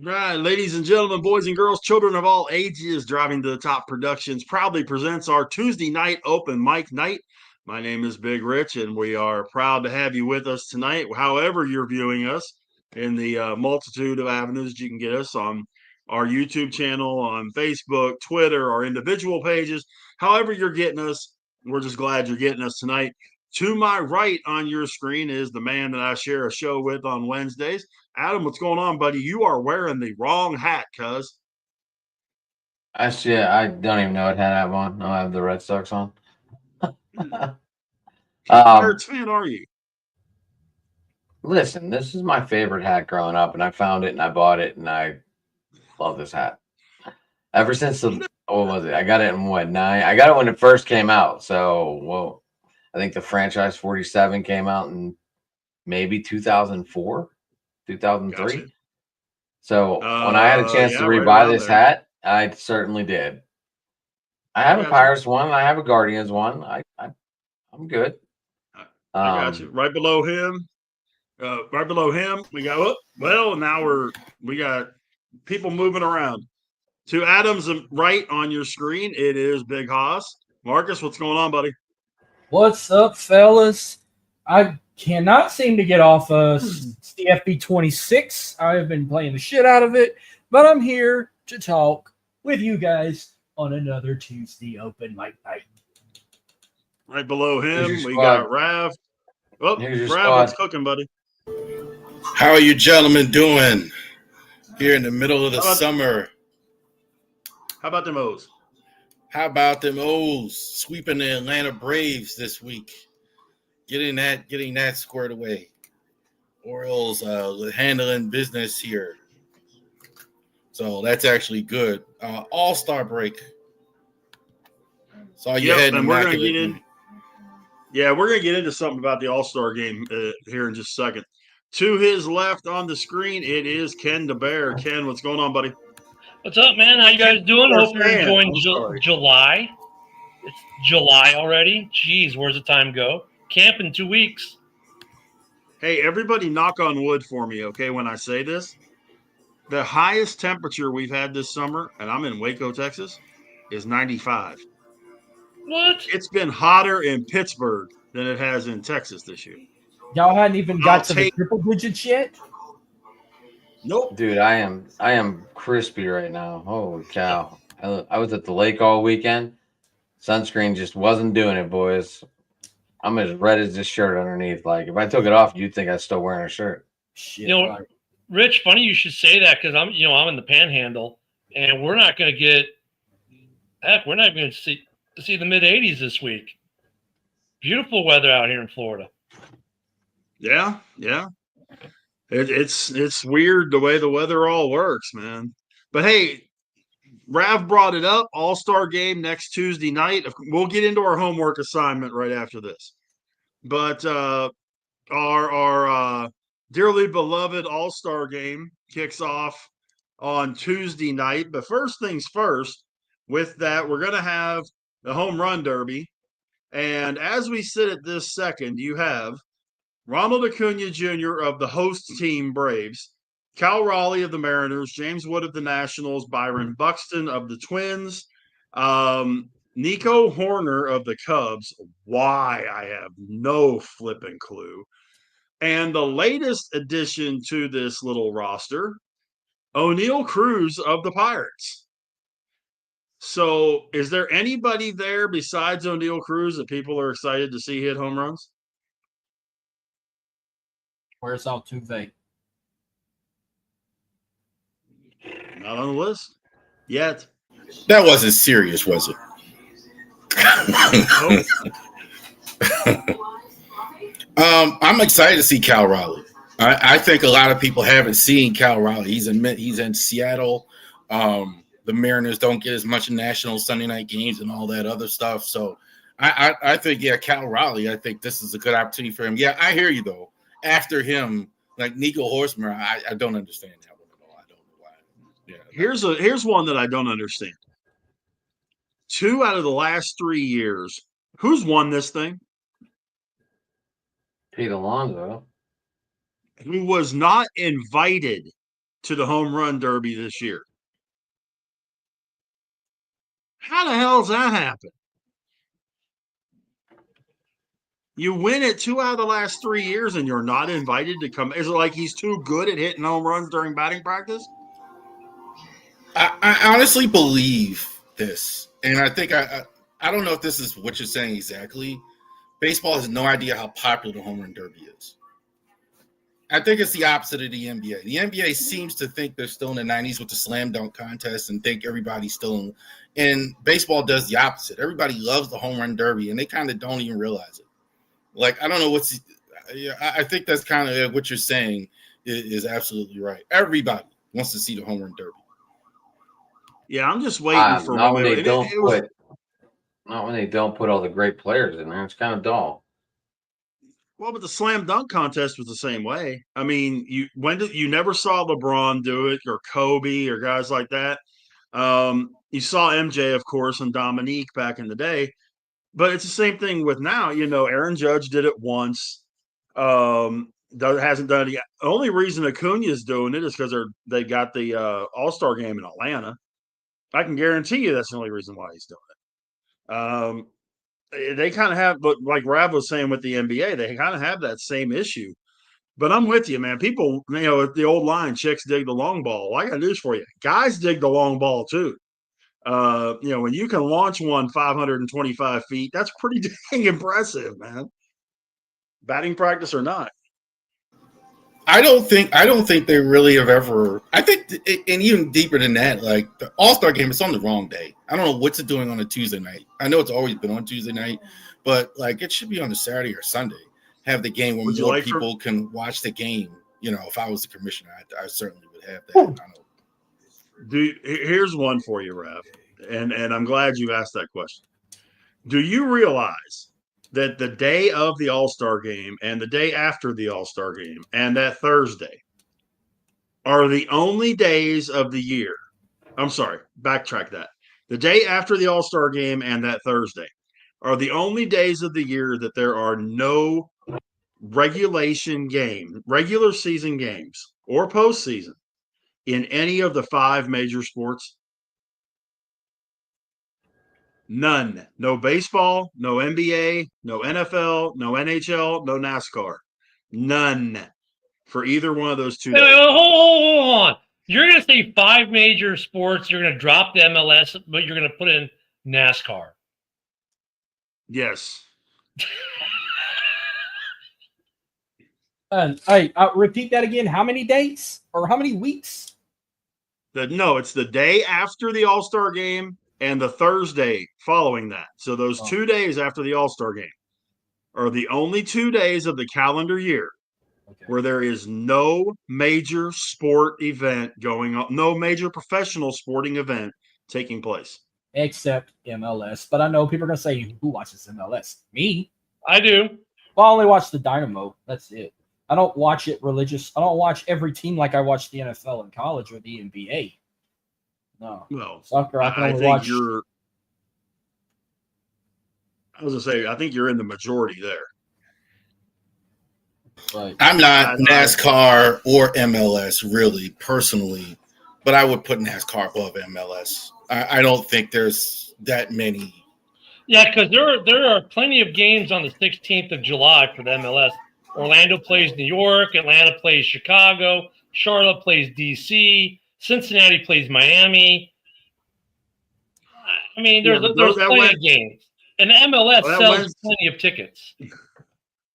Right, ladies and gentlemen, boys and girls, children of all ages, Driving to the Top Productions proudly presents our Tuesday night open mic night. My name is Big Rich, and we are proud to have you with us tonight. However, you're viewing us in the multitude of avenues that you can get us on our YouTube channel, on Facebook, Twitter, our individual pages. However, you're getting us, we're just glad you're getting us tonight. To my right on your screen is the man that I share a show with on Wednesdays. Adam, what's going on, buddy? You are wearing the wrong hat, cuz. Actually, I don't even know what hat I have on. No, I have the Red Sox on. Whose um, Pirates fan are you? Listen, this is my favorite hat growing up, and I found it and I bought it, and I love this hat. Ever since You the know, what was it? I got it in what nine? I got it when it first came out. So, well, I think the franchise 47 came out in maybe 2004, gotcha. 2003. So when I had a chance to Yeah, right rebuy around this there. hat, I certainly did. I I have a got you. Pirates one. I have a Guardians one. I'm good. I got you. Um, Right below him, we got. Well, now we got people moving around. To Adam's right on your screen, it is Big Hoss. Marcus, what's going on, buddy? What's up, fellas? I cannot seem to get off CFB 26. I have been playing the shit out of it, but I'm here to talk with you guys on another Tuesday open mic night. Right below here's your him, we squad. got Rav. Oh, Here's your Rav, what's squad. cooking, buddy? How are you gentlemen doing here in the middle of the How about summer? how about them O's? How about them O's sweeping the Atlanta Braves this week? Getting that squared away. Orioles handling business here. So that's actually good. All-Star break. Saw you Yep, had an and we're gonna immaculate get in. one. Yeah, we're going to get into something about the All Star game here in just a second. To his left on the screen, it is Ken the Bear. Ken, what's going on, buddy? What's up, man? How you Ken guys doing? the Hope you're fan. enjoying I'm sorry. July. It's July already. Jeez, where's the time go? Camp in 2 weeks. Hey, everybody, knock on wood for me, okay? When I say this, the highest temperature we've had this summer, and I'm in Waco, Texas, is 95. What? It's been hotter in Pittsburgh than it has in Texas this year. Y'all hadn't even I'll got to the take. triple digits yet? Nope. Dude, I am crispy right now. Holy cow. I was at the lake all weekend. Sunscreen just wasn't doing it, boys. I'm as red as this shirt underneath. Like if I took it off, you'd think I was still wearing a shirt. Shit, You know, right. Rich, funny you should say that because I'm in the Panhandle, and we're not going to get. Heck, we're not going to see the mid 80s this week. Beautiful weather out here in Florida. Yeah, yeah. It's weird the way the weather all works, man. But hey, Rav brought it up. All Star game next Tuesday night. We'll get into our homework assignment right after this. But our dearly beloved All Star game kicks off on Tuesday night. But first things first. With that, we're gonna have the home run derby. And as we sit at this second, you have Ronald Acuna Jr. of the host team Braves, Cal Raleigh of the Mariners, James Wood of the Nationals, Byron Buxton of the Twins, Nico Horner of the Cubs. Why? I have no flipping clue. And the latest addition to this little roster, O'Neill Cruz of the Pirates. So, is there anybody there besides O'Neill Cruz that people are excited to see hit home runs? Where's Altuve? Not on the list yet. That wasn't serious, was it? Nope. I'm excited to see Cal Raleigh. I think a lot of people haven't seen Cal Raleigh. He's in Seattle. The Mariners don't get as much national Sunday night games and all that other stuff. So I think, yeah, Cal Raleigh, I think this is a good opportunity for him. Yeah, I hear you, though. After him, like Nico Horsemer, I don't understand that one at all. I don't know why. Yeah. Here's one that I don't understand. 2 out of the last 3 years, who's won this thing? Pete Alonso. Who was not invited to the home run derby this year. How the hell does that happen? You win it 2 out of the last 3 years and you're not invited to come. Is it like he's too good at hitting home runs during batting practice? I honestly believe this. And I think I don't know if this is what you're saying exactly. Baseball has no idea how popular the home run derby is. I think it's the opposite of the NBA. The NBA seems to think they're still in the 90s with the slam dunk contest and think everybody's still in. And baseball does the opposite. Everybody loves the home run derby, and they kind of don't even realize it. Like, I don't know what's – I think that's kind of what you're saying is absolutely right. Everybody wants to see the home run derby. Yeah, I'm just waiting for not when when they don't put not when they don't put all the great players in there. It's kind of dull. Well, but the slam dunk contest was the same way. I mean, you never saw LeBron do it or Kobe or guys like that. You saw MJ, of course, and Dominique back in the day. But it's the same thing with now. Aaron Judge did it once. Hasn't done it yet. The only reason Acuna is doing it is because they got the All-Star game in Atlanta. I can guarantee you that's the only reason why he's doing it. They kind of have, but like Rav was saying with the NBA, they kind of have that same issue. But I'm with you, man. People, the old line, chicks dig the long ball. Well, I got news for you. Guys dig the long ball too. When you can launch one 525 feet, that's pretty dang impressive, man. Batting practice or not. I don't think they really have ever. I think, and even deeper than that, like the All-Star game, it's on the wrong day. I don't know what's it doing on a Tuesday night. I know it's always been on Tuesday night, but like it should be on a Saturday or Sunday. Have the game where more people can watch the game. If I was the commissioner, I certainly would have that. Here's one for you, Rav, and I'm glad you asked that question. Do you realize that the day of the All-Star game and the day after the All-Star game and that Thursday are the only days of the year? I'm sorry, backtrack that. The day after the All-Star game and that Thursday are the only days of the year that there are no regular season games or postseason in any of the 5 major sports. None. No baseball, no NBA, no NFL, no NHL, no NASCAR. None for either one of those 2 days. Hold on. You're going to say 5 major sports. You're going to drop the MLS, but you're going to put in NASCAR. Yes. And I'll repeat that again. How many days or how many weeks? It's the day after the All-Star game and the Thursday following that. So those 2 days after the All-Star game are the only 2 days of the calendar year where there is no major sport event going on, no major professional sporting event taking place. Except MLS. But I know people are going to say, who watches MLS? Me. I do. Well, I only watch the Dynamo. That's it. I don't watch it religious. I don't watch every team like I watch the NFL in college or the NBA. No. Well, soccer, I can only think watch. I was going to say, I think you're in the majority there. Right. I'm not NASCAR or MLS really, personally, but I would put NASCAR above MLS. I don't think there's that many. Yeah, because there are plenty of games on the 16th of July for the MLS. Orlando plays New York. Atlanta plays Chicago. Charlotte plays D.C. Cincinnati plays Miami. I mean, there's plenty of games. And the MLS sells plenty of tickets.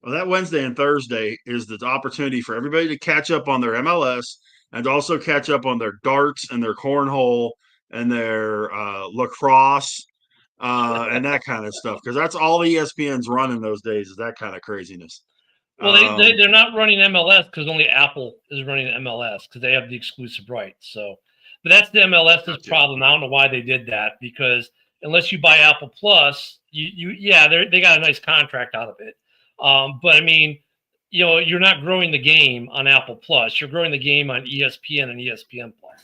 Well, that Wednesday and Thursday is the opportunity for everybody to catch up on their MLS and also catch up on their darts and their cornhole and their lacrosse and that kind of stuff. Because that's all ESPN's running those days is that kind of craziness. Well, they're not running MLS because only Apple is running MLS because they have the exclusive rights. So, but that's the MLS's problem. I don't know why they did that because unless you buy Apple Plus, they got a nice contract out of it. But I mean, you're not growing the game on Apple Plus. You're growing the game on ESPN and ESPN Plus.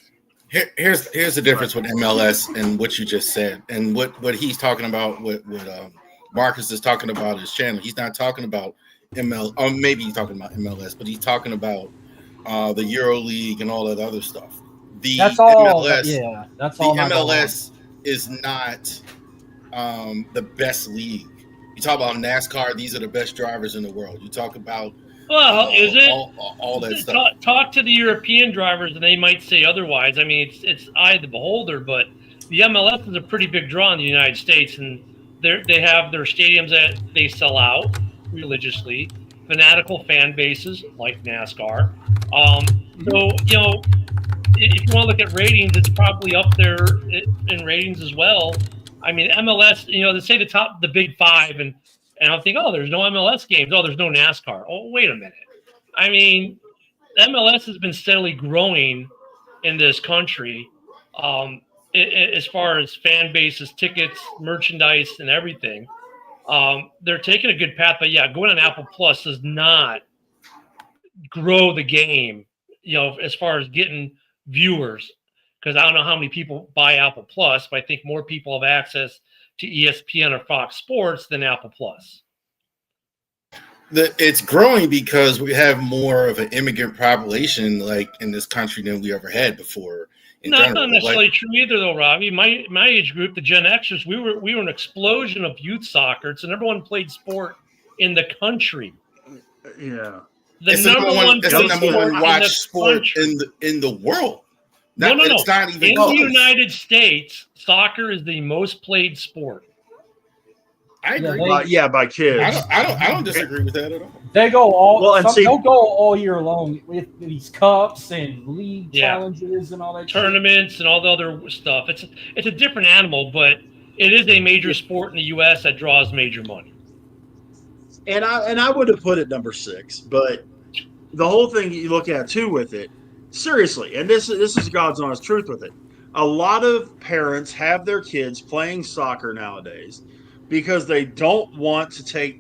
Here's the difference with MLS and what you just said, and what he's talking about. What Marcus is talking about his channel. He's not talking about or maybe he's talking about MLS, but he's talking about the Euro League, and all that other stuff. That's all. MLS, Yeah, that's the all. MLS is not the best league. You talk about NASCAR; these are the best drivers in the world. You talk about Is it all that stuff? Talk to the European drivers, and they might say otherwise. I mean, it's eye of the beholder, but the MLS is a pretty big draw in the United States, and they have their stadiums that they sell out religiously, fanatical fan bases like NASCAR. So if you want to look at ratings, it's probably up there in ratings as well. I mean, MLS, they say the big five, and I'll think, oh, there's no MLS games. Oh, there's no NASCAR. Oh, wait a minute. I mean, MLS has been steadily growing in this country as far as fan bases, tickets, merchandise, and everything. They're taking a good path, but yeah, going on Apple Plus does not grow the game, as far as getting viewers, because I don't know how many people buy Apple Plus, but I think more people have access to ESPN or Fox Sports than Apple Plus. It's growing because we have more of an immigrant population like in this country than we ever had before. That's not necessarily true either, though, Robbie. My age group, the Gen Xers, we were an explosion of youth soccer. It's the number one played sport in the country. Yeah, it's the number one watched sport in the world. No. It's not even in the United States, soccer is the most played sport. I agree. By kids. I don't disagree with that at all. They go they'll go all year long with these cups and league challenges and all that tournaments and all the other stuff. It's a different animal, but it is a major sport in the U.S. that draws major money. And I would have put it number 6, but the whole thing you look at too with it, seriously, and this is God's honest truth with it. A lot of parents have their kids playing soccer nowadays because they don't want to take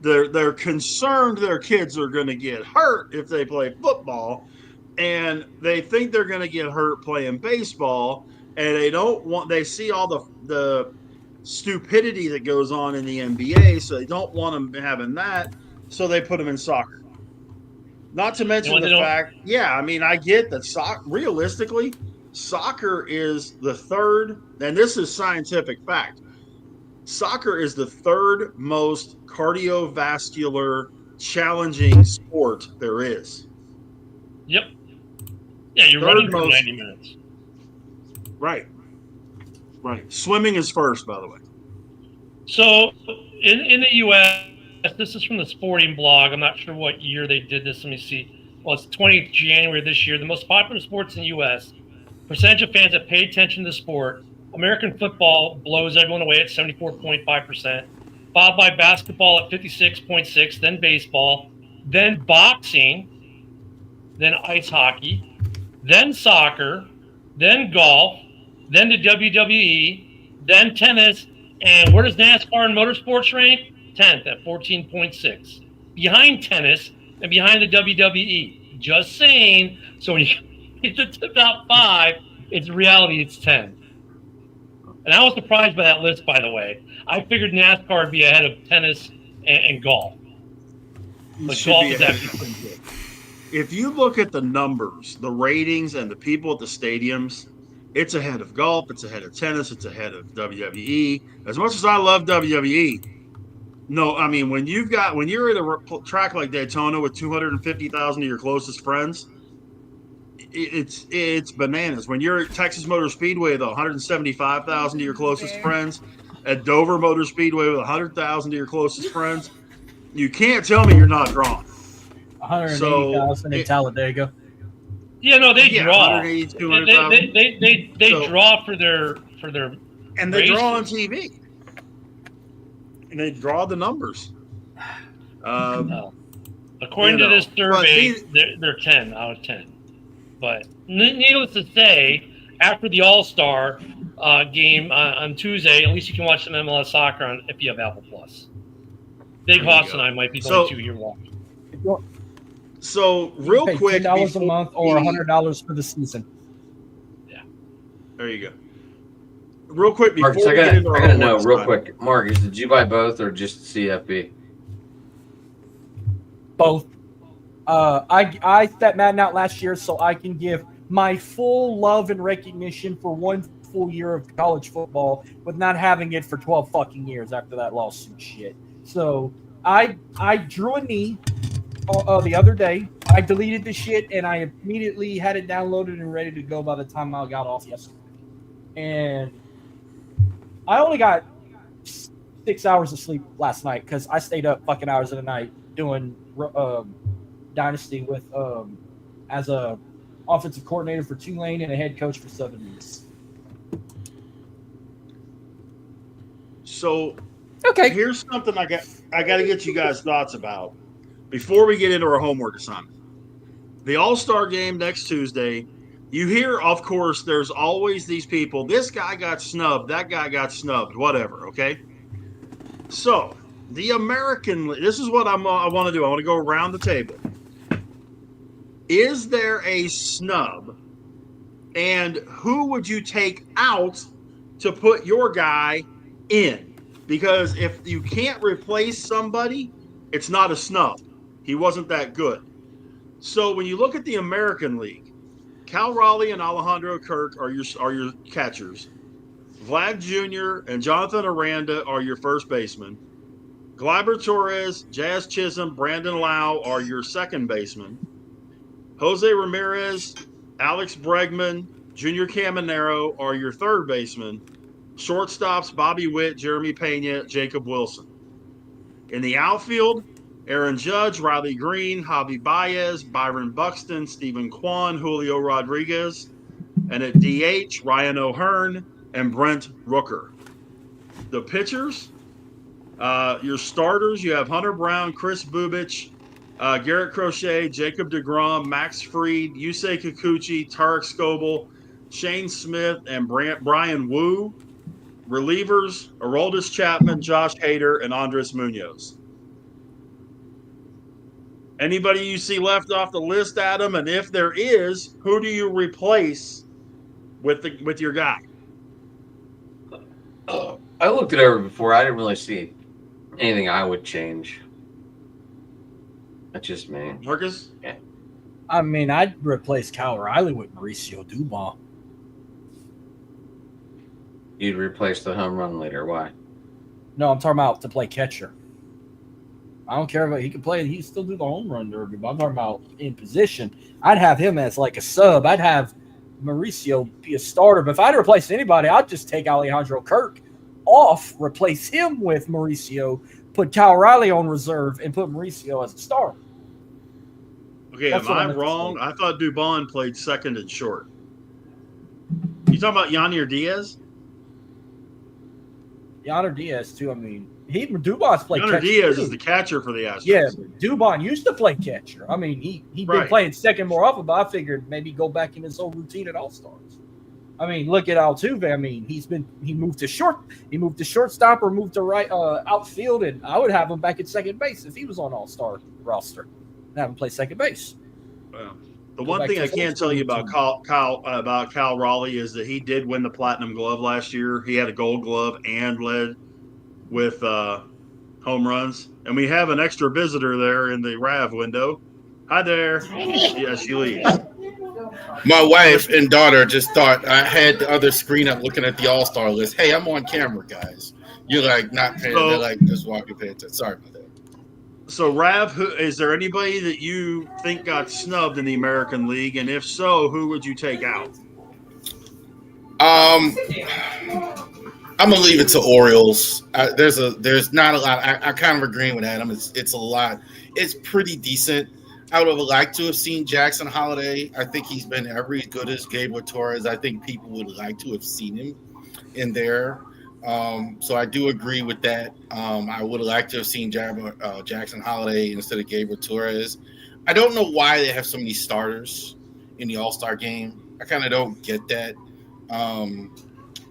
they're concerned their kids are going to get hurt if they play football, and they think they're going to get hurt playing baseball, and they see all the stupidity that goes on in the NBA, so they don't want them having that, so they put them in soccer. Not to mention the fact, I mean, I get that realistically, soccer is the third, and this is scientific fact, soccer is the third most cardiovascular challenging sport there is. Yep. Yeah, you're running for 90 minutes. Right. Swimming is first, by the way. So in the U.S., this is from the Sporting Blog. I'm not sure what year they did this. Let me see. Well, it's 20th January this year. The most popular sports in the U.S., percentage of fans that pay attention to the sport, American football blows everyone away at 74.5%, followed by basketball at 56.6%, then baseball, then boxing, then ice hockey, then soccer, then golf, then the WWE, then tennis, and where does NASCAR and motorsports rank? 10th at 14.6%. Behind tennis and behind the WWE. Just saying. So when you get to the top 5, it's reality, it's 10. And I was surprised by that list, by the way. I figured NASCAR would be ahead of tennis and golf. But golf is actually pretty good. If you look at the numbers, the ratings, and the people at the stadiums, it's ahead of golf, it's ahead of tennis, it's ahead of WWE. As much as I love WWE, no, I mean, when you're at a track like Daytona with 250,000 of your closest friends, it's bananas. When you're at Texas Motor Speedway with 175,000 of your closest friends, at Dover Motor Speedway with 100,000 of your closest friends, you can't tell me you're not drawn. 180,000 in Talladega. Yeah, no, they draw. 180, 200,000. They draw for their and they draw on TV. And they draw the numbers. According to this survey, they're 10 out of 10. But needless to say, after the All-Star game on Tuesday, at least you can watch some MLS soccer if you have Apple Plus. Big Hoss and I might be going to your watch. So real quick, $10 a month or $100 for the season. Yeah, there you go. Real quick before Marcus, I gotta know real quick, Marcus, did you buy both or just CFB? Both. I set Madden out last year so I can give my full love and recognition for one full year of college football with not having it for 12 fucking years after that lawsuit shit. So I drew a knee the other day. I deleted the shit and I immediately had it downloaded and ready to go by the time I got off yesterday. And I only got 6 hours of sleep last night because I stayed up fucking hours of the night doing Dynasty with as a offensive coordinator for Tulane and a head coach for Southern Miss. So Okay. here's something I got to get you guys' thoughts about before we get into our homework assignment. The All-Star game next Tuesday. You hear, of course, there's always these people. This guy got snubbed. That guy got snubbed. Whatever. Okay. So the American. This is what I want to do. I want to go around the table. Is there a snub? And who would you take out to put your guy in? Because if you can't replace somebody, it's not a snub. He wasn't that good. So when you look at the American League, Cal Raleigh and Alejandro Kirk are your catchers. Vlad Jr. and Jonathan Aranda are your first baseman. Gleyber Torres, Jazz Chisholm, Brandon Lau are your second baseman. Jose Ramirez, Alex Bregman, Junior Caminero are your third baseman. Shortstops, Bobby Witt, Jeremy Pena, Jacob Wilson. In the outfield, Aaron Judge, Riley Green, Javi Baez, Byron Buxton, Stephen Kwan, Julio Rodriguez. And at DH, Ryan O'Hearn and Brent Rooker. The pitchers, your starters, you have Hunter Brown, Chris Bubich, Garrett Crochet, Jacob deGrom, Max Fried, Yusei Kikuchi, Tarek Scoble, Shane Smith, and Brian Wu. Relievers, Aroldis Chapman, Josh Hader, and Andres Munoz. Anybody you see left off the list, Adam? And if there is, who do you replace with your guy? I looked it over before. I didn't really see anything I would change. That's just me. Marcus? Yeah. I mean, I'd replace Cal Riley with Mauricio Dubon. You'd replace the home run leader. Why? No, I'm talking about to play catcher. I don't care about he can play. He can still do the home run derby. But I'm talking about in position. I'd have him as like a sub. I'd have Mauricio be a starter. But if I'd replace anybody, I'd just take Alejandro Kirk off, replace him with Mauricio, put Cal Riley on reserve, and put Mauricio as a starter. Okay, That's am what I I'm wrong? saying. I thought Dubon played second and short. You talking about Yanier Diaz? Yonder Diaz too. I mean, Dubon's played Yanier catcher Diaz too. is the catcher for the Astros. Yeah, but Dubon used to play catcher. I mean, he'd been Right. playing second more often, but I figured maybe go back in his old routine at All Stars. I mean, look at Altuve. I mean, he moved to shortstop or moved to right outfield, and I would have him back at second base if he was on All Star roster. And have him play second base. Well, the Go one back thing to I his can old tell you school about Cal Raleigh is that he did win the Platinum Glove last year. He had a Gold Glove and led with home runs. And we have an extra visitor there in the RAV window. Hi there. Yeah, she leaves. My wife and daughter just thought I had the other screen up looking at the All-Star list. Hey, I'm on camera, guys. You're like not paying. They're like just walking paying attention. Sorry about that. So, Rav, is there anybody that you think got snubbed in the American League? And if so, who would you take out? I'm gonna leave it to Orioles. There's not a lot. I kind of agree with Adam. It's a lot. It's pretty decent. I would have liked to have seen Jackson Holiday. I think he's been every good as Gabriel Torres. I think people would like to have seen him in there. So I do agree with that. I would have liked to have seen Jackson Holiday instead of Gabriel Torres. I don't know why they have so many starters in the All-Star game. I kind of don't get that.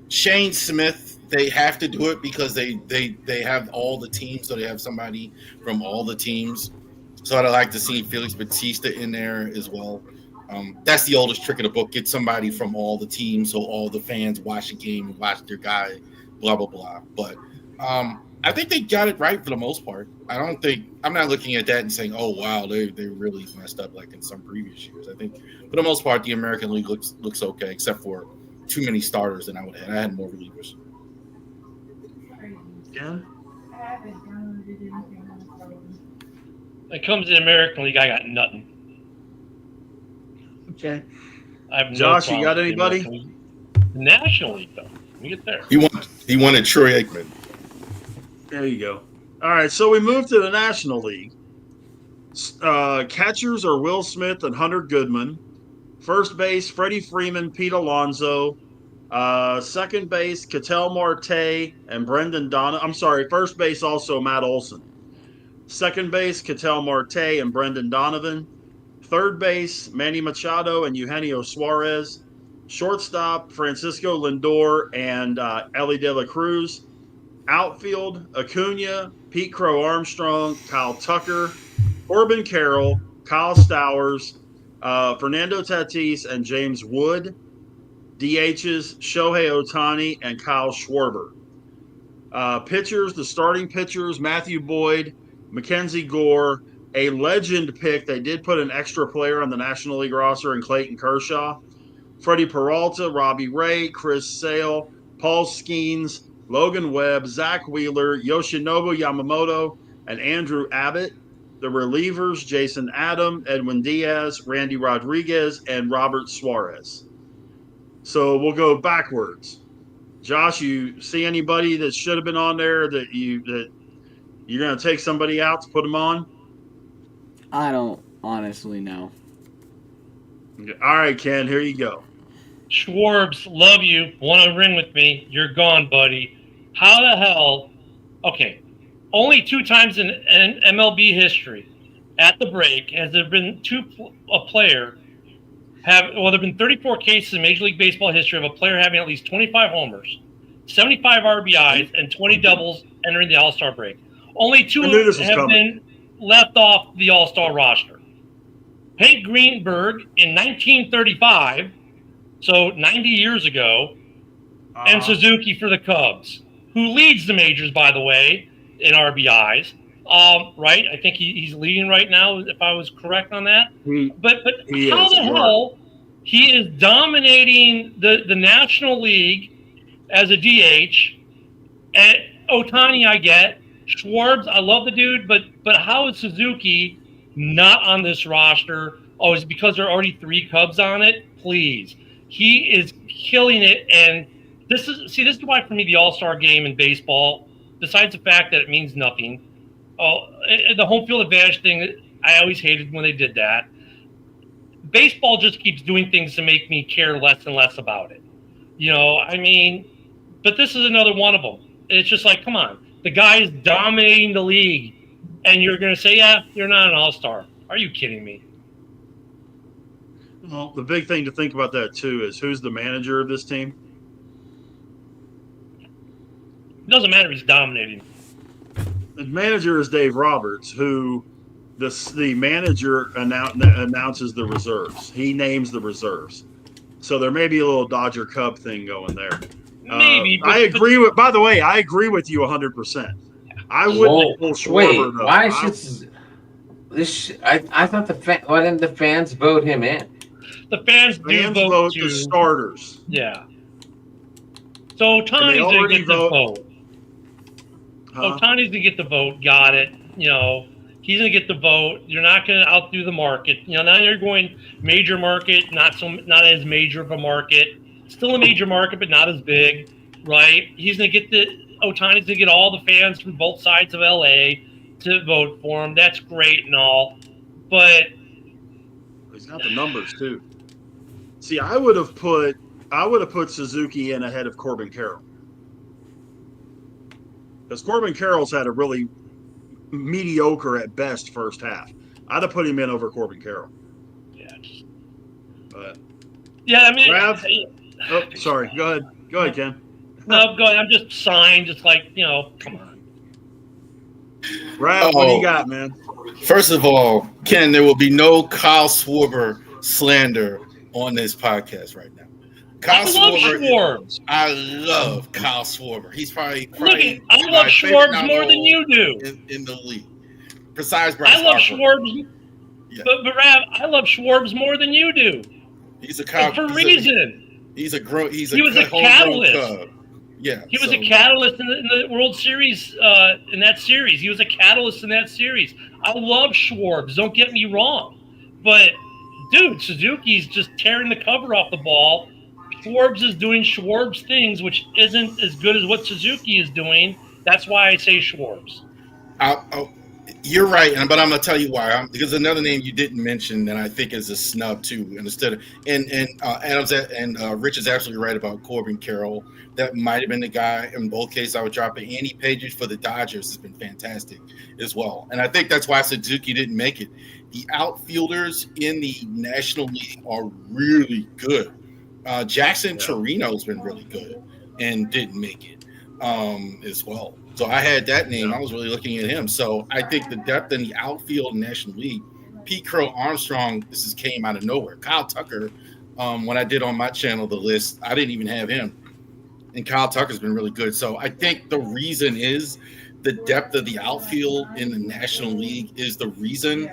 Shane Smith, they have to do it because they have all the teams, so they have somebody from all the teams. So I'd like to see Felix Bautista in there as well. That's the oldest trick of the book. Get somebody from all the teams so all the fans watch the game and watch their guy, blah, blah, blah. But I think they got it right for the most part. I'm not looking at that and saying, oh wow, they really messed up like in some previous years. I think for the most part the American League looks okay, except for too many starters than I would have. I had more relievers. Yeah. When it comes to the American League, I got nothing. Okay. I have Josh, no you got problem with the anybody? American League. The National League, though. Let me get there. He wanted Troy Aikman. There you go. All right, so we move to the National League. Catchers are Will Smith and Hunter Goodman. First base, Freddie Freeman, Pete Alonso. Second base, Ketel Marte and Brendan Donovan. I'm sorry, first base also Matt Olson. Second base, Ketel Marte and Brendan Donovan. Third base, Manny Machado and Eugenio Suarez. Shortstop, Francisco Lindor and Ellie De La Cruz. Outfield, Acuna, Pete Crow Armstrong, Kyle Tucker, Corbin Carroll, Kyle Stowers, Fernando Tatis, and James Wood. DHs, Shohei Ohtani and Kyle Schwarber. Pitchers, the starting pitchers, Matthew Boyd, Mackenzie Gore, a legend pick. They did put an extra player on the National League roster in Clayton Kershaw. Freddie Peralta, Robbie Ray, Chris Sale, Paul Skeens, Logan Webb, Zach Wheeler, Yoshinobu Yamamoto, and Andrew Abbott. The relievers, Jason Adam, Edwin Diaz, Randy Rodriguez, and Robert Suarez. So we'll go backwards. Josh, you see anybody that should have been on there that you're going to take somebody out to put them on? I don't honestly know. All right, Ken, here you go. Schwarbs, love you. Want to ring with me? You're gone, buddy. How the hell? Okay, only 2 times in MLB history, at the break, has there been a player there have been 34 cases in Major League Baseball history of a player having at least 25 homers, 75 RBIs, and 20 doubles entering the All-Star break. Only 2 have been left off the All-Star roster. Hank Greenberg in 1935, so 90 years ago, and Suzuki for the Cubs, who leads the majors, by the way, in RBIs. Right? I think he's leading right now, if I was correct on that. But how the hell he is dominating the National League as a DH? And Ohtani, I get. Schwartz, I love the dude, but how is Suzuki not on this roster? Oh, is it because there are already 3 Cubs on it? Please. He is killing it, and this is why for me the All-Star game in baseball, besides the fact that it means nothing, the home field advantage thing, I always hated when they did that. Baseball just keeps doing things to make me care less and less about it. But this is another one of them. It's just like, come on. The guy is dominating the league, and you're going to say, yeah, you're not an all-star. Are you kidding me? Well, the big thing to think about that, too, is who's the manager of this team? It doesn't matter if he's dominating. The manager is Dave Roberts, who the manager announces the reserves. He names the reserves. So there may be a little Dodger Cub thing going there. Maybe. I agree with. By the way, I agree with you 100%. I wouldn't pull Schwarber. Wait, why should this? I thought why didn't the fans vote him in? The fans vote the starters. Yeah. So Ohtani's going to get the vote. Ohtani's going to get the vote. Got it. He's going to get the vote. You're not going to outdo the market. Now you're going major market, not as major of a market. Still a major market, but not as big, right? He's going to get Ohtani's going to get all the fans from both sides of LA to vote for him. That's great and all, but he's got the numbers too. See, I would have put Suzuki in ahead of Corbin Carroll, because Corbin Carroll's had a really mediocre at best first half. I'd have put him in over Corbin Carroll. Yeah. But Rav, sorry. Go ahead, Ken. No, go ahead. I'm just sighing, just like, come on. Rav, what do you got, man? First of all, Ken, there will be no Kyle Schwarber slander on this podcast right now. Kyle I love Schwarber. Schwarbs. I love Kyle Schwarber. He's probably Look, I my love favorite Schwarbs more than you do. in the league. Besides Bryce I love Harper. Schwarbs, Yeah. but Rav, I love Schwarbs more than you do. He's a Kyle. And for a reason. He was a homegrown catalyst. Cub. Yeah. He was a catalyst in the World Series in that series. He was a catalyst in that series. I love Schwarbs. Don't get me wrong, but dude, Suzuki's just tearing the cover off the ball. Schwarbs is doing Schwarbs things, which isn't as good as what Suzuki is doing. That's why I say Schwarbs. You're right, but I'm gonna tell you why. Because another name you didn't mention, and I think is a snub too. And instead of Adams and Rich is absolutely right about Corbin Carroll. That might have been the guy. In both cases, I would drop it. Andy Pages for the Dodgers has been fantastic as well, and I think that's why Suzuki didn't make it. The outfielders in the National League are really good. Jackson Torino's been really good and didn't make it as well. So I had that name. I was really looking at him. So I think the depth in the outfield in National League, Pete Crow Armstrong, this came out of nowhere. Kyle Tucker, when I did on my channel the list, I didn't even have him. And Kyle Tucker's been really good. So I think the reason is the depth of the outfield in the National League is the reason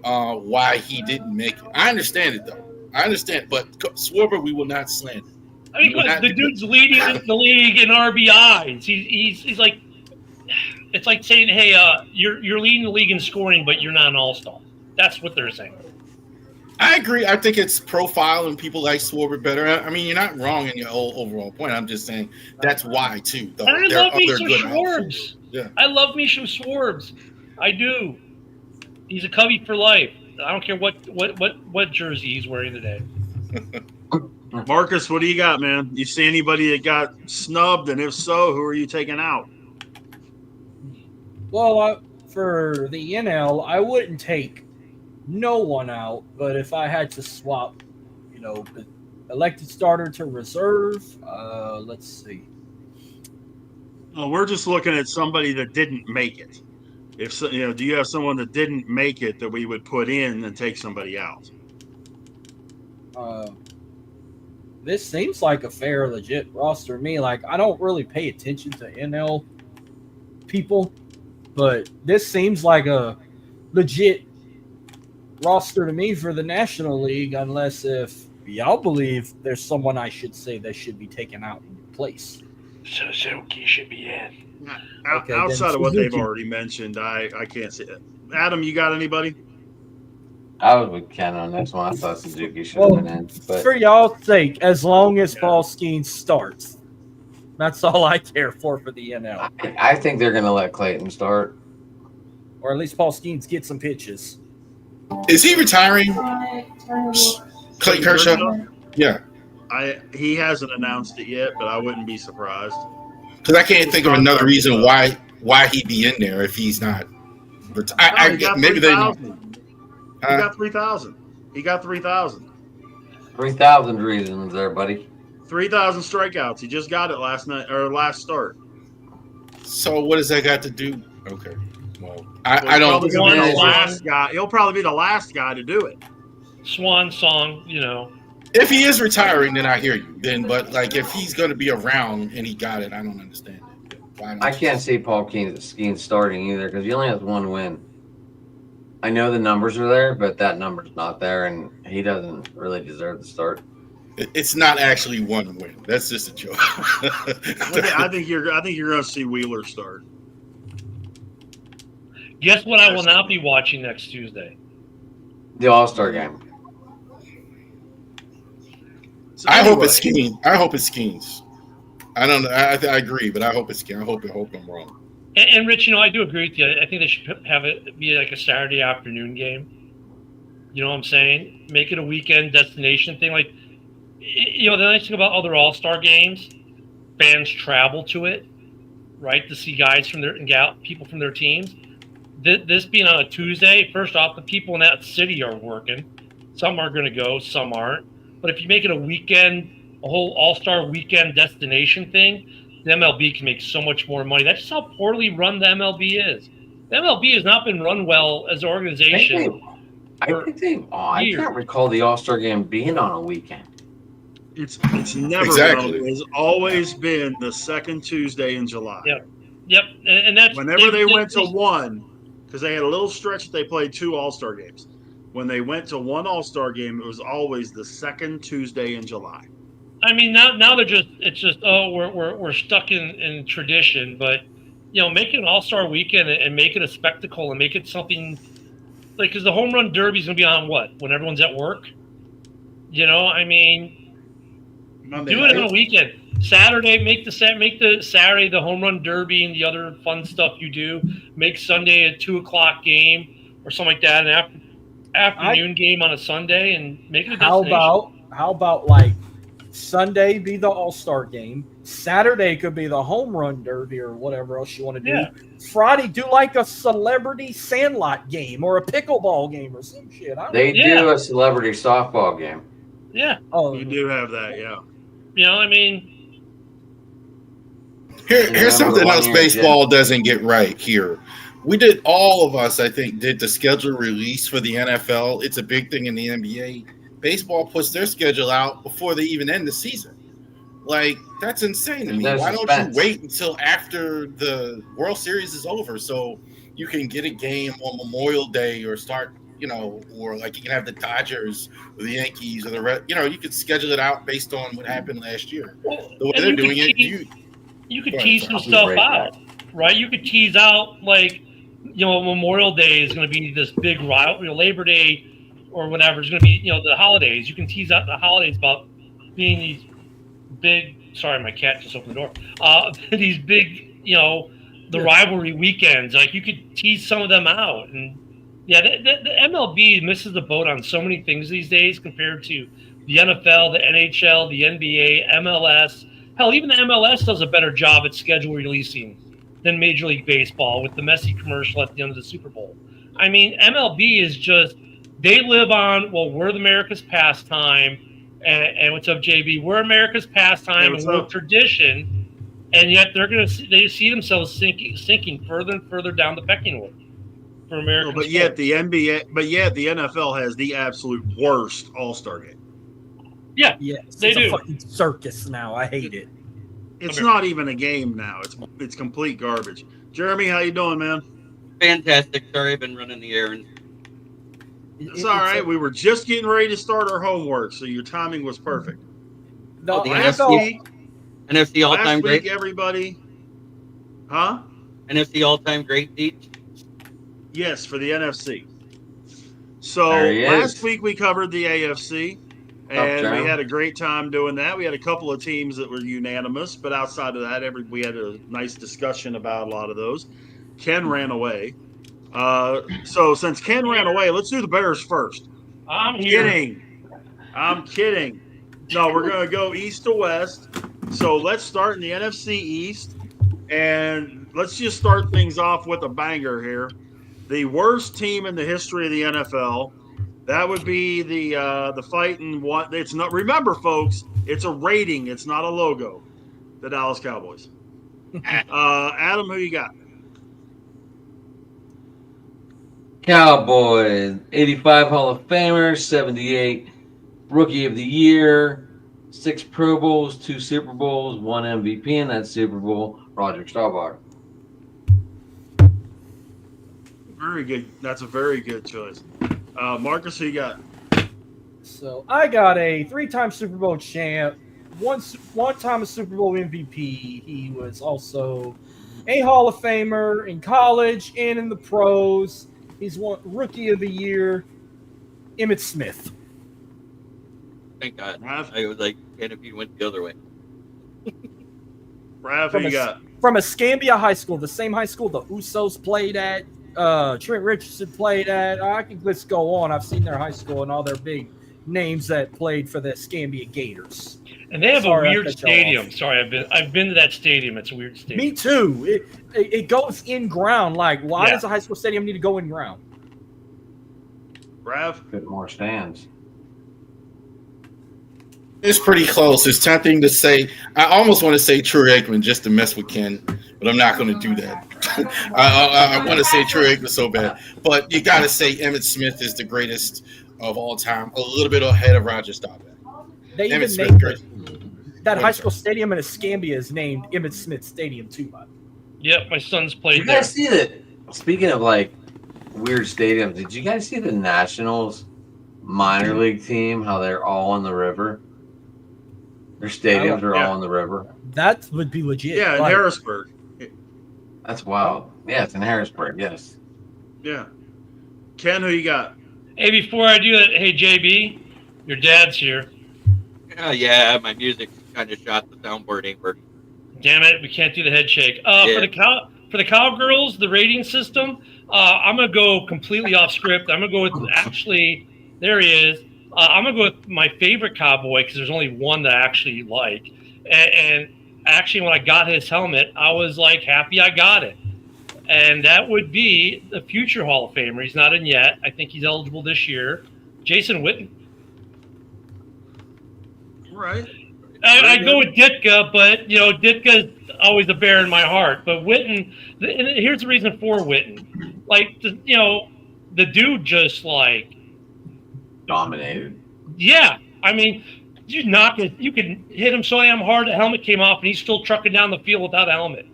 why he didn't make it. I understand it, though. I understand. But Schwarber, we will not slander. I mean, the dude's leading the league in RBIs. He's like, it's like saying, hey, you're leading the league in scoring, but you're not an all-star. That's what they're saying. I agree. I think it's profile and people like Schwarber better. I mean, you're not wrong in your overall point. I'm just saying that's why, too. Though. And I love me some Schwarbs. Yeah. I love me some Schwarbs. I do. He's a Cubby for life. I don't care what jersey he's wearing today. Marcus, what do you got, man? You see anybody that got snubbed, and if so, who are you taking out? Well, for the NL, I wouldn't take no one out, but if I had to swap, the elected starter to reserve, let's see. Well, we're just looking at somebody that didn't make it. If do you have someone that didn't make it that we would put in and take somebody out? This seems like a fair, legit roster to me. Like, I don't really pay attention to NL people, but this seems like a legit roster to me for the National League, unless if y'all believe there's someone I should say that should be taken out in place. Suzuki should be in. Okay, outside of what they've Suzuki. already mentioned, I can't see it. Adam, you got anybody? I was with Ken on this one. I thought Suzuki should have been in. But For y'all's sake, as long as Paul Skeens starts, that's all I care for the NL. I think they're going to let Clayton start. Or at least Paul Skeens get some pitches. Is he retiring? Clay Kershaw? Yeah. He hasn't announced it yet, but I wouldn't be surprised. Because I can't think of another reason why he'd be in there if he's not. Maybe they don't. He got 3,000. He got 3,000. 3,000 reasons there, buddy. 3,000 strikeouts. He just got it last start. So what does that got to do? Okay. Well, I don't. He'll probably be the last guy. He'll probably be the last guy to do it. Swan song, If he is retiring, then I hear you. But like if he's going to be around and he got it, I don't understand it. I can't see Paul Skeens starting either because he only has one win. I know the numbers are there, but that number's not there, and he doesn't really deserve the start. It's not actually one win. That's just a joke. I think you're going to see Wheeler start. Guess what I will not be watching next Tuesday? The All-Star game. So I hope it's Skeens. I don't know. I agree, but I hope it's Skeens. I hope I'm wrong. And Rich, I do agree with you. I think they should have it be like a Saturday afternoon game. You know what I'm saying? Make it a weekend destination thing. Like, the nice thing about other All-Star games, fans travel to it, right, to see guys from people from their teams. This being on a Tuesday, first off, the people in that city are working. Some are going to go, some aren't. But if you make it a whole All-Star weekend destination thing, the MLB can make so much more money. That's just how poorly run the MLB is. The MLB has not been run well as an organization. I can't recall the All-Star game being on a weekend. It's never Exactly. been. It's always been the second Tuesday in July. Yep, and that's Whenever they went to one, because they had a little stretch that they played 2 All-Star games. When they went to one All-Star game, it was always the second Tuesday in July. I mean, now it's just we're stuck in tradition, but make it an All-Star weekend and make it a spectacle and make it something like, because the home run derby is gonna be on what, when everyone's at work. I mean, Monday do it night. on a weekend. Saturday, make the Saturday the home run derby and the other fun stuff you do. Make Sunday a 2:00 game or something like that, an afternoon game on a Sunday, and make it a destination. How about like Sunday be the All-Star game, Saturday could be the home run derby or whatever else you want to do. Yeah. Friday, do like a celebrity sandlot game or a pickleball game or some shit. They do a celebrity softball game. Yeah. Oh, You do have that, yeah. I mean, Here's something else baseball doesn't get right here. All of us, I think, did the schedule release for the NFL. It's a big thing in the NBA. Baseball puts their schedule out before they even end the season. Like, that's insane to me. There's Why suspense. don't you wait until after the World Series is over so you can get a game on Memorial Day or start, or like you can have the Dodgers or the Yankees or the Red, you could schedule it out based on what happened last year. The way and they're doing it, you could Go ahead, tease sorry. some I'll be stuff right out, right? You could tease out, like, Memorial Day is going to be this big rival, Labor Day or whatever is going to be, the holidays. You can tease out the holidays about being these big, sorry, my cat just opened the door, these big, the rivalry weekends. Like, you could tease some of them out. And yeah, the MLB misses the boat on so many things these days compared to the NFL, the NHL, the NBA, MLS. Hell, even the MLS does a better job at schedule releasing than Major League Baseball with the messy commercial at the end of the Super Bowl. I mean, MLB is just, they live on, well, we're America's pastime. And what's up, JB? We're America's pastime and we're tradition. And yet they see themselves sinking further and further down the pecking order for American But yet the NFL has the absolute worst All-Star game. Yeah, yes, they it's do. a fucking circus now. I hate it. It's not even a game now. It's complete garbage. Jeremy, how you doing, man? Fantastic. Sorry, I've been running the errands. It's all right. We were just getting ready to start our homework, so your timing was perfect. No, the Last NFL, week, NFC all-time great. everybody, huh? NFC all-time great seats. Yes, for the NFC. So There he last is. week we covered the AFC, and Joe. we had a great time doing that. We had a couple of teams that were unanimous, but outside of that, we had a nice discussion about a lot of those. Ken ran away. So since Ken ran away, let's do the Bears first. I'm here. I'm kidding. No, we're going to go east to west. So let's start in the NFC East, and let's just start things off with a banger here. The worst team in the history of the NFL. That would be the fighting one. It's not. Remember, folks, it's a rating. It's not a logo. The Dallas Cowboys. Adam, who you got? Cowboys, 85 Hall of Famers, 78 Rookie of the Year, 6 Pro Bowls, 2 Super Bowls, 1 MVP in that Super Bowl, Roger Staubach. Very good. That's a very good choice. Marcus, who you got? So I got a 3-time Super Bowl champ, one time a Super Bowl MVP. He was also a Hall of Famer in college and in the pros. He's won Rookie of the Year, Emmitt Smith. Thank God. Rav? I was like, and if you went the other way. Rav, who you got? From Escambia High School, the same high school the Usos played at, Trent Richardson played at. I can let's go on. I've seen their high school and all their big names that played for the Escambia Gators. And they have Sorry, a I weird cut you stadium. off. Sorry, I've been to that stadium. It's a weird stadium. Me too. It goes in ground. Like, why Yeah. does a high school stadium need to go in ground? Rav? Bit more stands. It's pretty close. It's tempting to say. I almost want to say Troy Aikman just to mess with Ken, but I'm not going to do that. I want to say Troy Aikman so bad, but you got to say Emmitt Smith is the greatest of all time, a little bit ahead of Roger Staubach. They Emmitt even Smith, named great. that high school stadium in Escambia is named Emmitt Smith Stadium too. By the way. Yep, my son's Did played you there. guys see that? Speaking of like weird stadiums, did you guys see the Nationals minor league team? How they're all on the river? Their stadiums are all on the river. That would be legit. Yeah, in Like, Harrisburg. That's wild. Yeah, it's in Harrisburg. Yes. Yeah. Ken, who you got? Hey, before I do that, hey JB, your dad's here. Yeah, my music kind of shot. The soundboard ain't working. Damn it, we can't do the head shake. For the Cowgirls, the rating system, I'm gonna go completely off script. I'm gonna go with there he is. I'm gonna go with my favorite Cowboy because there's only one that I actually like. And actually, when I got his helmet, I was like happy I got it. And that would be the future Hall of Famer. He's not in yet. I think he's eligible this year. Jason Witten. Right. I go with Ditka, but Ditka's always a bear in my heart. But Witten, and here's the reason for Witten. Like the dude just like Dominated. Yeah, I mean, you knock it, you can hit him so damn hard the helmet came off, and he's still trucking down the field without a helmet.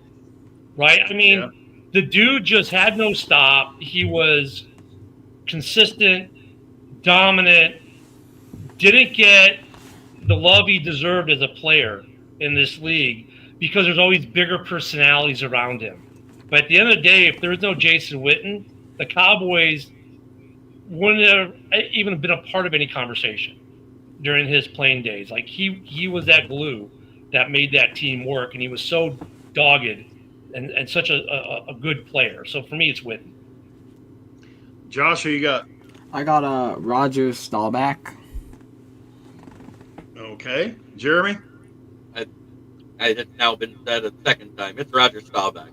Right? I mean, the dude just had no stop. He was consistent, dominant, didn't get the love he deserved as a player in this league because there's always bigger personalities around him. But at the end of the day, if there's no Jason Witten, the Cowboys wouldn't have even been a part of any conversation during his playing days. Like he was that glue that made that team work, and he was so dogged and such a good player. So for me, it's Witten. Josh, who you got? I got Roger Staubach. Okay. Jeremy? It's now been said a second time. It's Roger Staubach.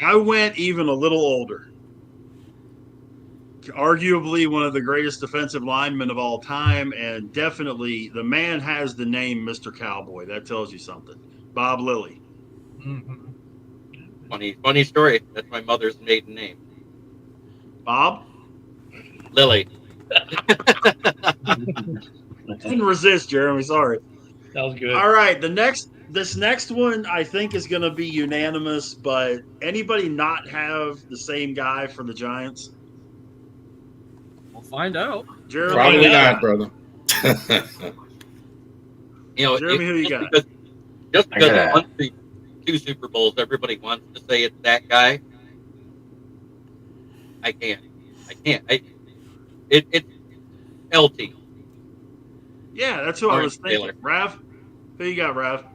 I went even a little older. Arguably one of the greatest defensive linemen of all time, and definitely the man has the name Mr. Cowboy. That tells you something. Bob Lilly. Mm-hmm. Funny story. That's my mother's maiden name. Bob? Lily. Couldn't resist, Jeremy. Sorry. That was good. All right. This next one I think is going to be unanimous, but anybody not have the same guy for the Giants? We'll find out. Jeremy, Probably not, brother. Jeremy, who you got? Just because he won 2 Super Bowls, everybody wants to say it's that guy. I can't. It's LT. Yeah, that's who I was thinking. Taylor. Rav, who you got, Rav?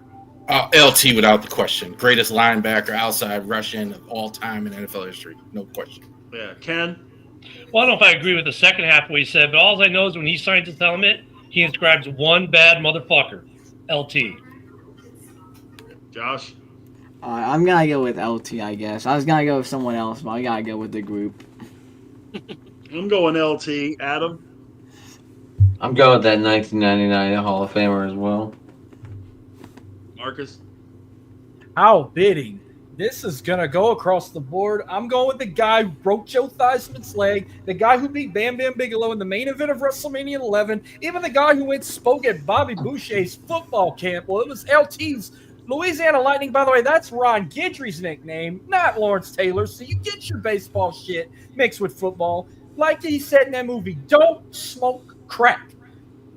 LT without the question. Greatest linebacker outside rushing of all time in NFL history. No question. Yeah. Ken? Well, I don't know if I agree with the second half of what he said, but all I know is when he signs his helmet, he inscribes one bad motherfucker. LT. Josh? I'm going to go with LT, I guess. I was going to go with someone else, but I got to go with the group. I'm going LT. Adam? I'm going with that 1999 Hall of Famer as well. Marcus? Outbidding. This is going to go across the board. I'm going with the guy who broke Joe Theismann's leg, the guy who beat Bam Bam Bigelow in the main event of WrestleMania 11, even the guy who went spoke at Bobby Boucher's football camp. Well, it was LT's Louisiana Lightning. By the way, that's Ron Guidry's nickname, not Lawrence Taylor. So you get your baseball shit mixed with football. Like he said in that movie, don't smoke crack.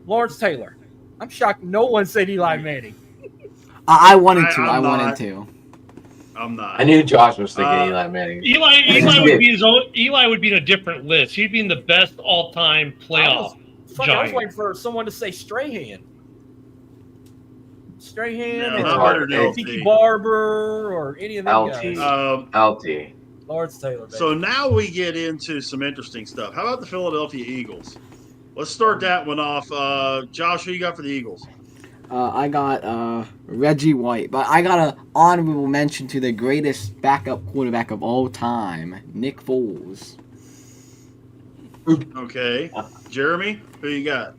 Lawrence Taylor. I'm shocked no one said Eli Manning. I wanted to. I wanted to. I'm not. I knew Josh was thinking Eli Manning. Eli would be his own. Eli would be in a different list. He'd be in the best all-time playoff. I was waiting for someone to say Strahan. Strahan, or Tiki Barber, or any of them guys. LT. Lawrence Taylor. Baby. So now we get into some interesting stuff. How about the Philadelphia Eagles? Let's start that one off. Josh, who you got for the Eagles? I got Reggie White, but I got an honorable mention to the greatest backup quarterback of all time, Nick Foles. Okay. Jeremy, who you got?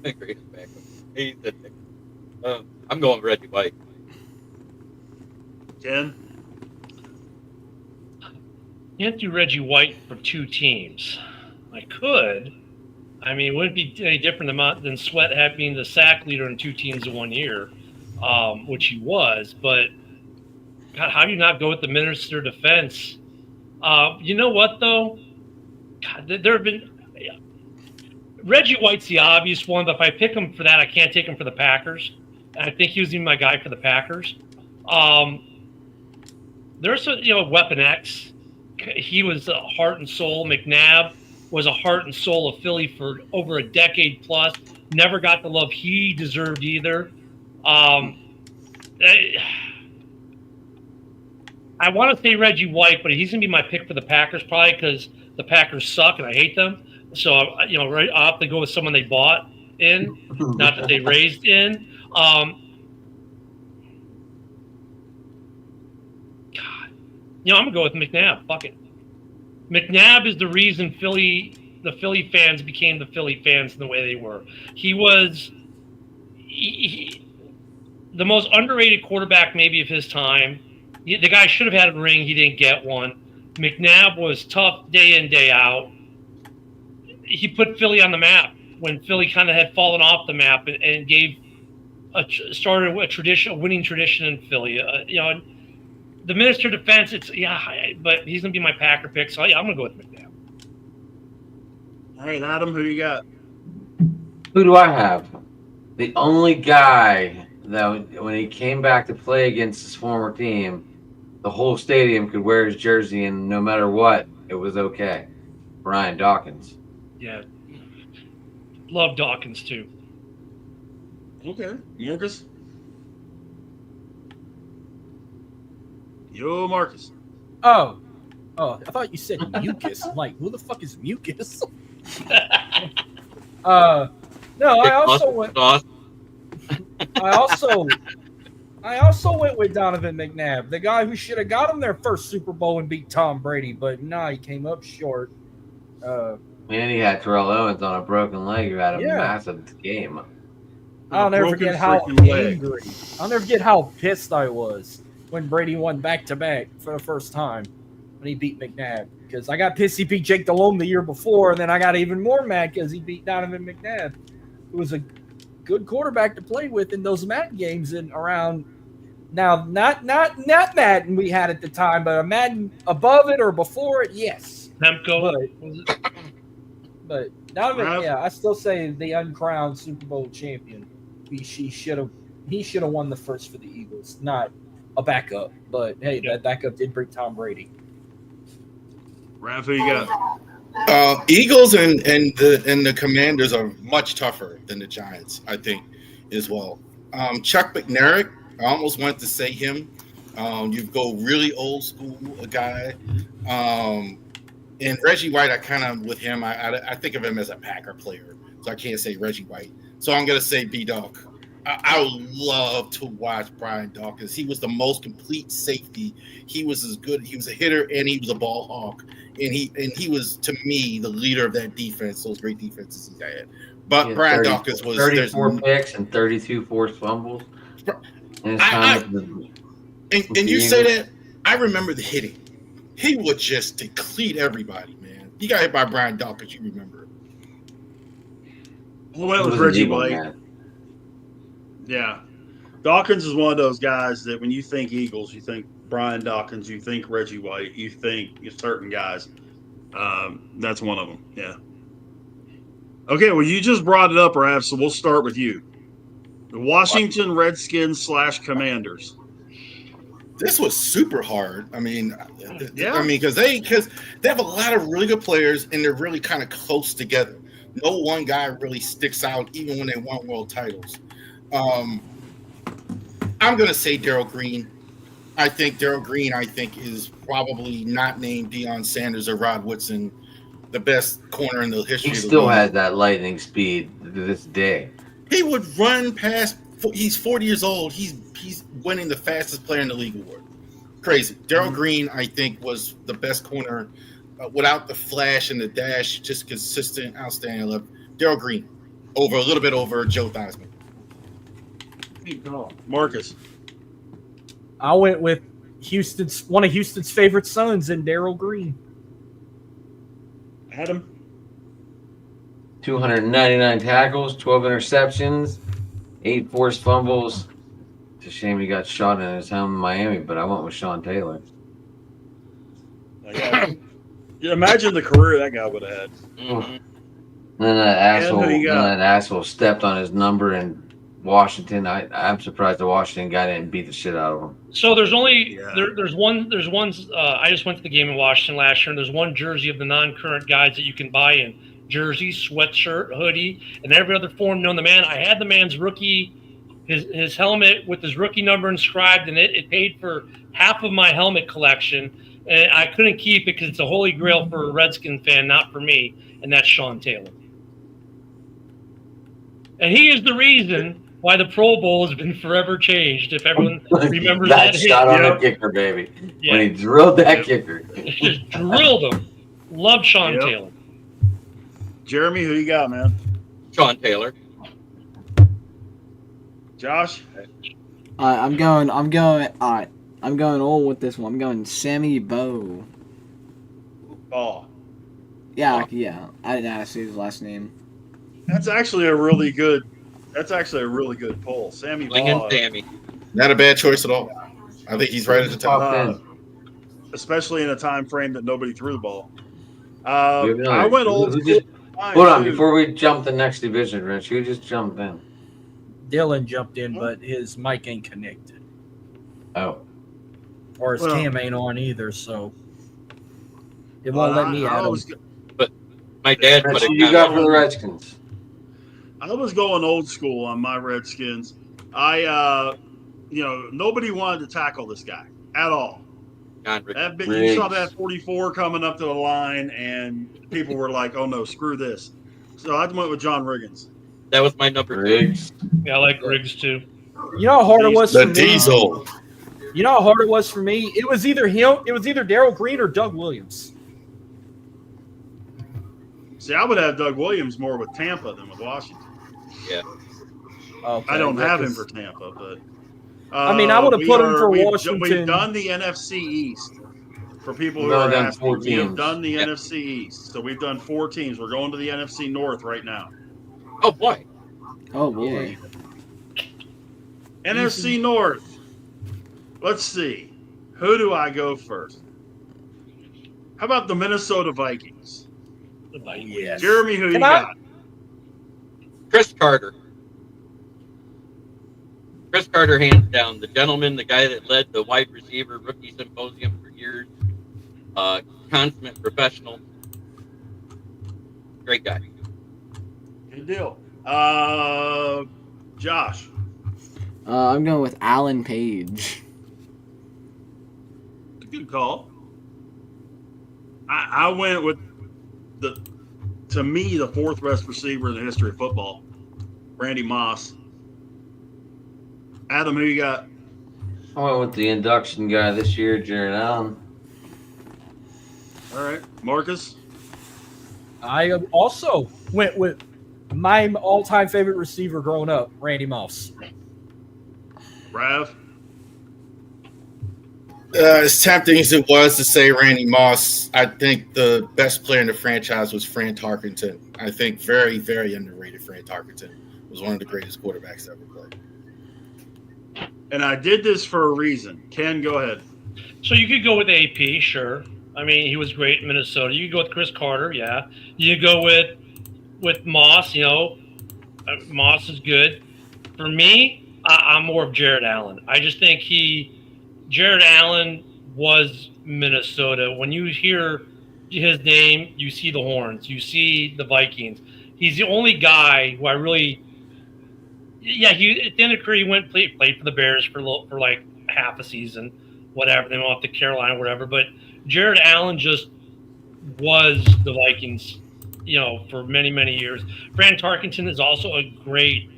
Greatest backup. I'm going Reggie White. Ken? You can't do Reggie White for 2 teams. I could. I mean, it wouldn't be any different than Sweat being the sack leader in 2 teams in 1 year, which he was. But God, how do you not go with the Minister of Defense? You know what, though? God, there have been Reggie White's the obvious one, but if I pick him for that, I can't take him for the Packers. And I think he was even my guy for the Packers. There's Weapon X. He was the heart and soul. McNabb was a heart and soul of Philly for over a decade plus. Never got the love he deserved either. I want to say Reggie White, but he's going to be my pick for the Packers probably because the Packers suck and I hate them. So, I'll have to go with someone they bought in, not that they raised in. God, I'm going to go with McNabb. Fuck it. McNabb is the reason the Philly fans became the Philly fans in the way they were. He was the most underrated quarterback maybe of his time. The guy should have had a ring. He didn't get one. McNabb was tough day in, day out. He put Philly on the map when Philly kind of had fallen off the map and started a winning tradition in Philly. The Minister of Defense, but he's going to be my Packer pick. So, I'm going to go with McNabb. All right, Adam, who you got? Who do I have? The only guy that when he came back to play against his former team, the whole stadium could wear his jersey, and no matter what, it was okay. Brian Dawkins. Yeah. Love Dawkins, too. Okay. Marcus? Yo, Marcus. Oh, I thought you said mucus. I'm like, who the fuck is mucus? No, I also went with Donovan McNabb, the guy who should have got him their first Super Bowl and beat Tom Brady, but he came up short. And he had Terrell Owens on a broken leg who had a massive game. I'll never forget how angry. I'll never forget how pissed I was when Brady won back-to-back for the first time when he beat McNabb. Because I got pissed he beat Jake Delhomme the year before, and then I got even more mad because he beat Donovan McNabb, who was a good quarterback to play with in those Madden games and around. Now, not Madden we had at the time, but a Madden above it or before it, yes. Nemco. But Donovan, I still say the uncrowned Super Bowl champion. He should have won the first for the Eagles, not a backup. But hey, that backup did bring Tom Brady. Raph, who you got? Eagles and the Commanders are much tougher than the Giants, I think, as well. Chuck McNarick, I almost wanted to say him. You go really old school, a guy. And Reggie White, I kind of with him. I think of him as a Packer player, so I can't say Reggie White. So I'm gonna say B-Dawk. I would love to watch Brian Dawkins. He was the most complete safety. He was as good. He was a hitter and he was a ball hawk. And he was, to me, the leader of that defense. Those great defenses he had. But Brian Dawkins was 34 picks and 32 forced fumbles. And you say that, I remember the hitting. He would just deplete everybody, man. You got hit by Brian Dawkins, you remember it. Well, it was Reggie White. Yeah. Dawkins is one of those guys that when you think Eagles, you think Brian Dawkins, you think Reggie White, you think certain guys. That's one of them, yeah. Okay, well, you just brought it up, Raph, so we'll start with you. The Washington Redskins / Commanders. This was super hard. Because they have a lot of really good players and they're really kind of close together. No one guy really sticks out, even when they won world titles. I'm gonna say Darrell Green. I think Darrell Green is probably not named Deion Sanders or Rod Woodson, the best corner in the history. He still has that lightning speed to this day. He would run past. He's 40 years old. He's winning the fastest player in the league award. Crazy. Darrell Green, I think, was the best corner without the flash and the dash, just consistent, outstanding. Darrell Green, a little bit over Joe Theismann. Marcus. I went with one of Houston's favorite sons in Darrell Green. Adam. 299 tackles, 12 interceptions, 8 forced fumbles. It's a shame he got shot in his home in Miami, but I went with Sean Taylor. Yeah, imagine the career that guy would have had. Mhm. Then who you got? that asshole stepped on his number in Washington. I'm surprised the Washington guy didn't beat the shit out of him. So there's only Yeah. there's one. I just went to the game in Washington last year, and there's one jersey of the non-current guys that you can buy in: jersey, sweatshirt, hoodie, and every other form known to man. I had the man's rookie, his helmet with his rookie number inscribed, and it paid for half of my helmet collection. And I couldn't keep it because it's a holy grail for a Redskin fan, not for me, and that's Sean Taylor. And he is the reason why the Pro Bowl has been forever changed. If everyone remembers that hit. shot on Yep. the kicker, baby. Yeah. When he drilled that kicker. Just drilled him. Love Sean Yep. Taylor. Jeremy, who you got, man? Sean Taylor. Josh? I'm going all with this one. I'm going Sammy Bow. Ball. Yeah. I didn't ask his last name. That's actually a really good poll. Sammy Swinging Ball. Sammy. Not a bad choice at all. I think he's right at the top. Top 10. Especially in a time frame that nobody threw the ball. Who knows? I went old Who school. just- Hold on, before we jump the next division, Rich, who just jumped in? Dylan jumped in, but his mic ain't connected, Oh. or his Well- cam ain't on either, so it won't let me add him. My dad Rich, put who a you got for the comment. Redskins? I was going old school on my Redskins. Nobody wanted to tackle this guy at all. John Rick. You saw that 44 coming up to the line, and people were like, "Oh no, screw this." So I went with John Riggins. That was my number 2. Riggs. Yeah, I like Riggs too. You know how hard it was The for me? Diesel. You know how hard it was for me? It was either him, it was either Darryl Green or Doug Williams. See, I would have Doug Williams more with Tampa than with Washington. Okay, I don't have him because- for Tampa, but I mean, I would've put him for we've Washington. done the NFC East for people who We've are done asking. 4 We have teams. done the Yep. NFC East, so we've done 4 teams. We're going to the NFC North right now. Oh boy. Oh boy. NFC North. Let's see. Who do I go first? How about the Minnesota Vikings? The Vikings. Yes. Jeremy, who you Can I- got? Chris Carter. Chris Carter, hands down. The gentleman, the guy that led the wide receiver rookie symposium for years. Consummate professional. Great guy. Good deal. Josh. I'm going with Alan Page. Good call. I went with to me, the 4th best receiver in the history of football, Randy Moss. Adam, who you got? I went with the induction guy this year, Jared Allen. All right, Marcus. I also went with my all-time favorite receiver growing up, Randy Moss. Rav. As tempting as it was to say Randy Moss, I think the best player in the franchise was Fran Tarkenton. I think very, very underrated Fran Tarkenton. Was one of the greatest quarterbacks ever played. And I did this for a reason. Ken, go ahead. So you could go with AP, sure. I mean, he was great in Minnesota. You could go with Chris Carter, yeah. You could go with Moss, Moss is good. For me, I'm more of Jared Allen. I just think Jared Allen was Minnesota. When you hear his name, you see the horns. You see the Vikings. He's the only guy who I really – he at the end of the career, he played for the Bears for like half a season, whatever. Then went off to Carolina, whatever. But Jared Allen just was the Vikings, for many, many years. Fran Tarkenton is also a great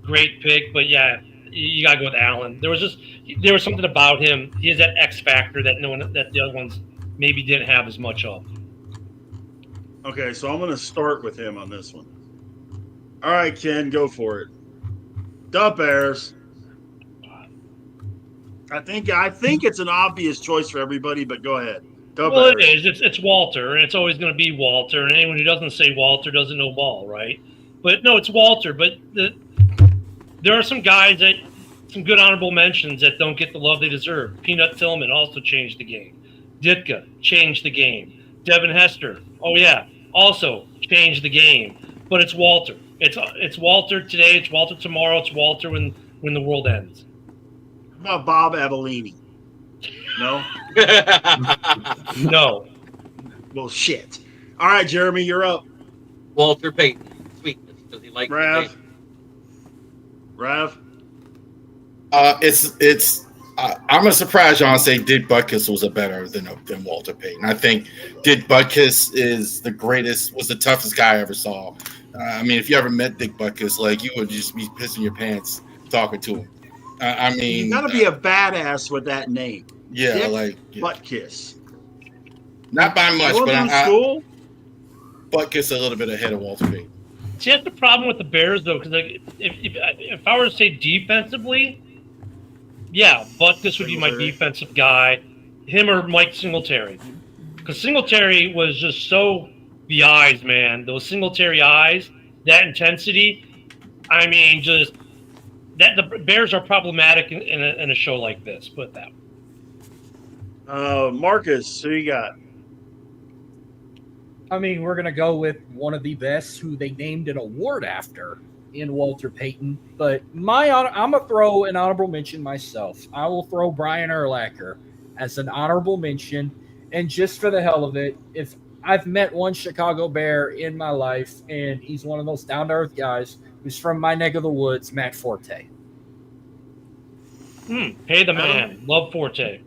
pick. But, yeah, you got to go with Allen. There was something about him. He has that X factor that the other ones maybe didn't have as much of. Okay, so I'm going to start with him on this one. All right, Ken, go for it. The Bears. I think it's an obvious choice for everybody, but go ahead. Go Well, Bears. it is. It's Walter, and it's always going to be Walter. And anyone who doesn't say Walter doesn't know ball, right? But no, it's Walter. But there are some guys that some good honorable mentions that don't get the love they deserve. Peanut Tillman also changed the game. Ditka changed the game. Devin Hester, oh yeah, also changed the game. But it's Walter. It's Walter today. It's Walter tomorrow. It's Walter when the world ends. How about Bob Avellini? No? No. Well, shit. All right, Jeremy, you're up. Walter Payton. Sweetness. Does he like the Rav. game? Rav. I'm a surprise y'all say Dick Butkus was a better than Walter Payton. I think Dick Butkus is was the toughest guy I ever saw. I mean, if you ever met Dick Butkus, like, you would just be pissing your pants talking to him. I mean, You got to be a badass with that name. yeah, Dick like, yeah. Buttkiss. Not by much, Going but through school? Butkus a little bit ahead of Walter Payton. See, that's the problem with the Bears, though, because like, if I were to say defensively, yeah, Butkus would be my Singletary. defensive guy, him or Mike Singletary, because Singletary was just so the eyes, man. Those Singletary eyes, that intensity. I mean, just that the Bears are problematic in a show like this. Put it that way. Marcus, who you got? I mean, we're going to go with one of the best who they named an award after in Walter Payton. But I'm going to throw an honorable mention myself. I will throw Brian Urlacher as an honorable mention. And just for the hell of it, if I've met one Chicago Bear in my life, and he's one of those down-to-earth guys who's from my neck of the woods, Matt Forte. Hey, the man. Love Forte.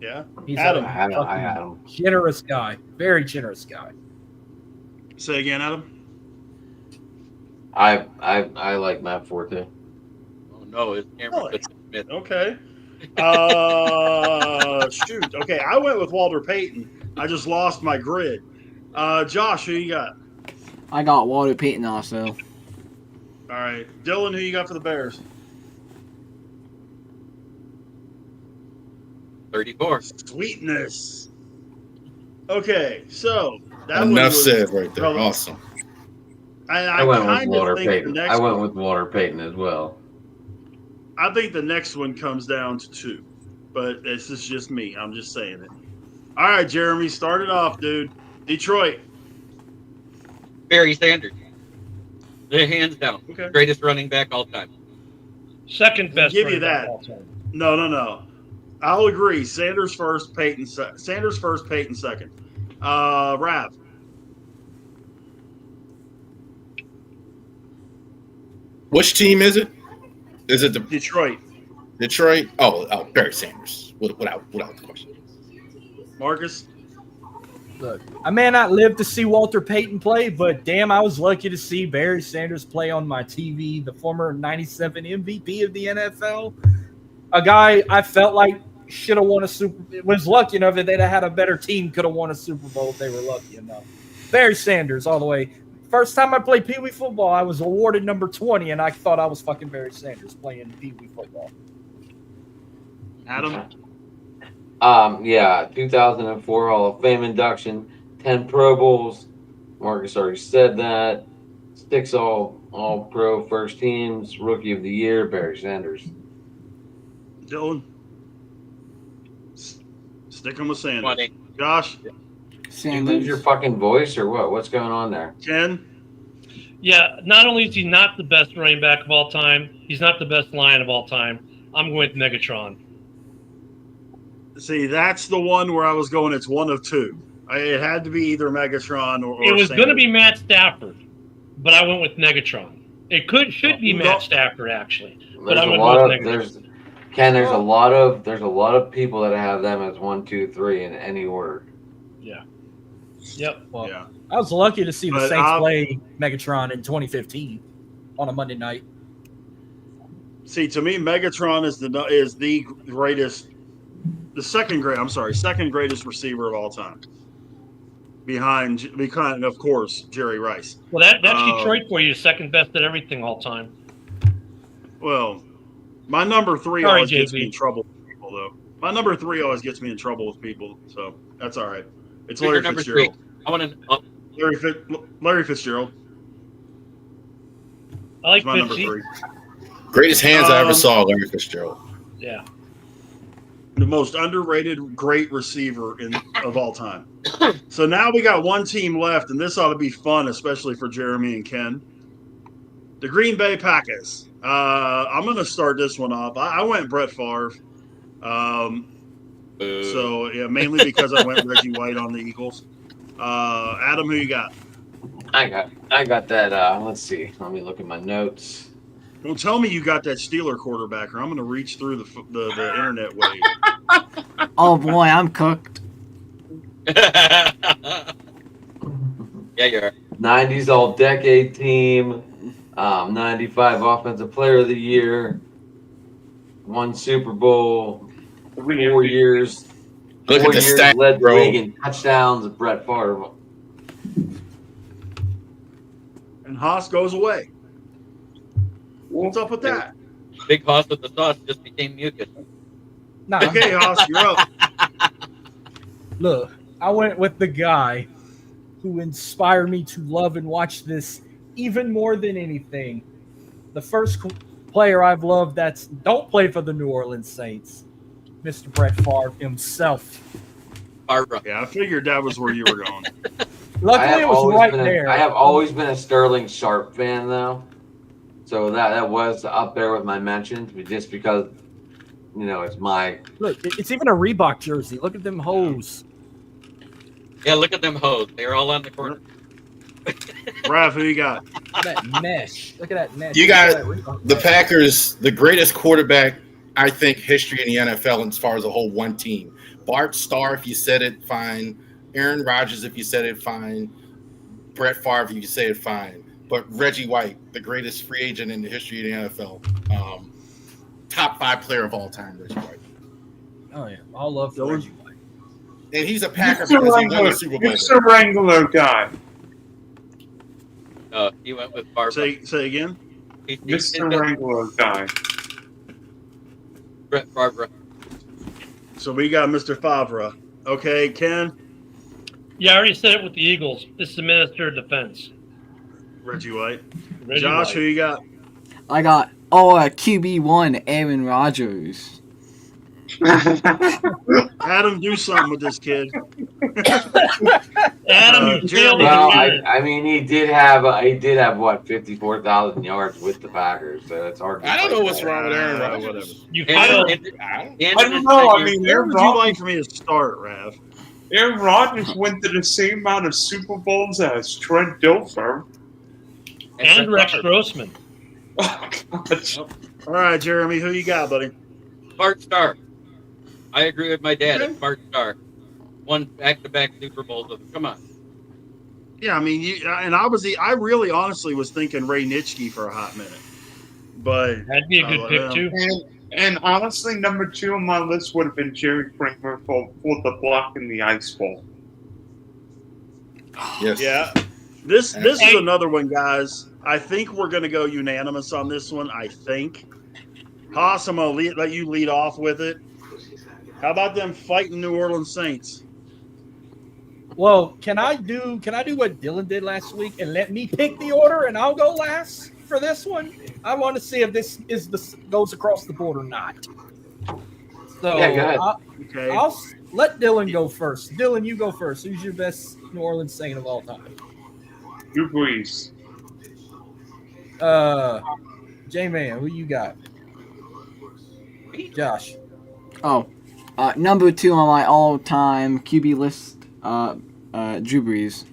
Yeah. He's Adam. a I had fucking him. generous guy. Very generous guy. Say again, Adam. I like Matt Forte. Oh no, his camera Really? couldn't admit. Okay. Shoot. Okay, I went with Walter Payton. I just lost my grid. Josh, who you got? I got Walter Payton also. All right. Dylan, who you got for the Bears? 34. Sweetness. Okay, so that one Enough was said right there. probably- Awesome. I I went with kind of Walter think the Payton. next I went one, with Walter Payton as well. I think the next one comes down to 2, but this is just me. I'm just saying it. All right, Jeremy, start it off, dude. Detroit. Barry Sanders. Hands down. Okay. Greatest running back all time. Second best. give you running back that. all time. No. I'll agree. Sanders first, Payton second. Rav. Which team is it? Is it the Detroit. Detroit? Oh, Barry Sanders. Without the question. Marcus. Look, I may not live to see Walter Payton play, but damn, I was lucky to see Barry Sanders play on my TV, the former 97 MVP of the NFL. A guy I felt like should have won a was lucky enough that they'd have had a better team, could have won a Super Bowl if they were lucky enough. Barry Sanders all the way. First time I played Pee Wee football, I was awarded number 20, and I thought I was fucking Barry Sanders playing Pee Wee football. Adam. Yeah, 2004 Hall of Fame induction, 10 Pro Bowls. Marcus already said that. 6 all pro first teams, rookie of the year, Barry Sanders. Dylan. Sticking with Sanders. 20. Josh. Did you lose Sanders. your fucking voice or what? What's going on there? Ken. Yeah, not only is he not the best running back of all time, he's not the best Lion of all time. I'm going with Megatron. See, that's the one where I was going. It's one of 2. It had to be either Megatron or It was Sanders. going to be Matt Stafford, but I went with Megatron. It should be No. Matt Stafford actually, but There's I'm a going lot to of go with Megatron. there's a lot of people that have them as 1, 2, 3 in any order. Yep. Well, Yeah. I was lucky to see the But Saints play Megatron in 2015 on a Monday night. See, to me, Megatron is the greatest, second greatest receiver of all time. Behind, of course, Jerry Rice. Well, that's Detroit for you, second best at everything all time. Well, my number 3 Sorry, always gets JB. me in trouble with people, though. My number 3 always gets me in trouble with people. So, That's all right. It's Who's your Larry number Fitzgerald. 3? I want to. Larry Fitzgerald I like is my number Fitzy. 3. Greatest hands I ever Um, saw, Larry Fitzgerald. Yeah. The most underrated great receiver of all time. So now we got one team left, and this ought to be fun, especially for Jeremy and Ken. The Green Bay Packers. I'm going to start this one off. I went Brett Favre. So, yeah, mainly because I went Reggie White on the Eagles. Adam, who you got? I got that. Let's see. Let me look at my notes. Don't tell me you got that Steeler quarterback, or I'm going to reach through the internet wave. Oh boy, I'm cooked. Yeah, you are. 90s All-Decade Team. 95 Offensive Player of the Year. 1 Super Bowl. 4 years. Look 4 at the years stat, led the bro. league in touchdowns. Brett Favre. And Haas goes away. What's up with that? Big Hoss with the sauce just became mucus. Nah, Okay, Haas, you're up. look, I went with the guy who inspired me to love and watch this even more than anything. The first player I've loved that's don't play for the New Orleans Saints, Mr. Brett Favre himself. Barbara. Yeah, I figured that was where you were going. Luckily, it was right there. I have always been a Sterling Sharp fan, though. So that was up there with my mentions, but just because, it's my. Look, it's even a Reebok jersey. Look at them hoes. Yeah, look at them hoes. They're all on the corner. Raph, who you got? Look at that mesh. Look at that mesh. You Look at got that Reebok the mesh. Packers, the greatest quarterback, I think, history in the NFL as far as a whole one team. Bart Starr, if you said it, fine. Aaron Rodgers, if you said it, fine. Brett Favre, if you said it, fine. But Reggie White, the greatest free agent in the history of the NFL. Top 5 player of all time, Reggie White. Oh, yeah. All love for Dylan? Reggie White. And he's a Packer because he won the Super Bowl. Mr. Wrangler guy. He went with Barbara. Say again. Mr. Wrangler guy. Brett Barbara. So we got Mr. Favre. Okay, Ken. Yeah, I already said it with the Eagles. This is the Minister of Defense. Reggie White. Reggie Josh, White. who you got? I got QB1 Aaron Rodgers. Adam, do something with this kid. Adam, you Jeremy, failed Well, again. I mean, he did have what 54,000 yards with the Packers, so it's hard. I don't know what's wrong with Aaron Rodgers. Whatever. You And, failed. and, I and don't know. I mean, Where Aaron would you like Rodgers, for me to start, Rav? Aaron Rodgers went to the same amount of Super Bowls as Trent Dilfer. And Rex Grossman. Oh, God. All right, Jeremy, who you got, buddy? Bart Starr. I agree with my dad. It's Bart Starr. Won back-to-back Super Bowls with him. Come on. Yeah, I mean, I really honestly was thinking Ray Nitschke for a hot minute. But That'd be a good pick, too. And honestly, number 2 on my list would have been Jerry Kramer for the block in the ice bowl. Yes. yeah. This is another one, guys. I think we're going to go unanimous on this one, I think. Haas, I'm going to let you lead off with it. How about them fighting New Orleans Saints? Well, can I do what Dylan did last week and let me pick the order and I'll go last for this one? I want to see if this goes across the board or not. So Yeah, go ahead. Okay. I'll let Dylan go first. Dylan, you go first. Who's your best New Orleans Saint of all time? Drew Brees. J-Man, who you got? Josh. Number 2 on my all-time QB list, Drew Brees.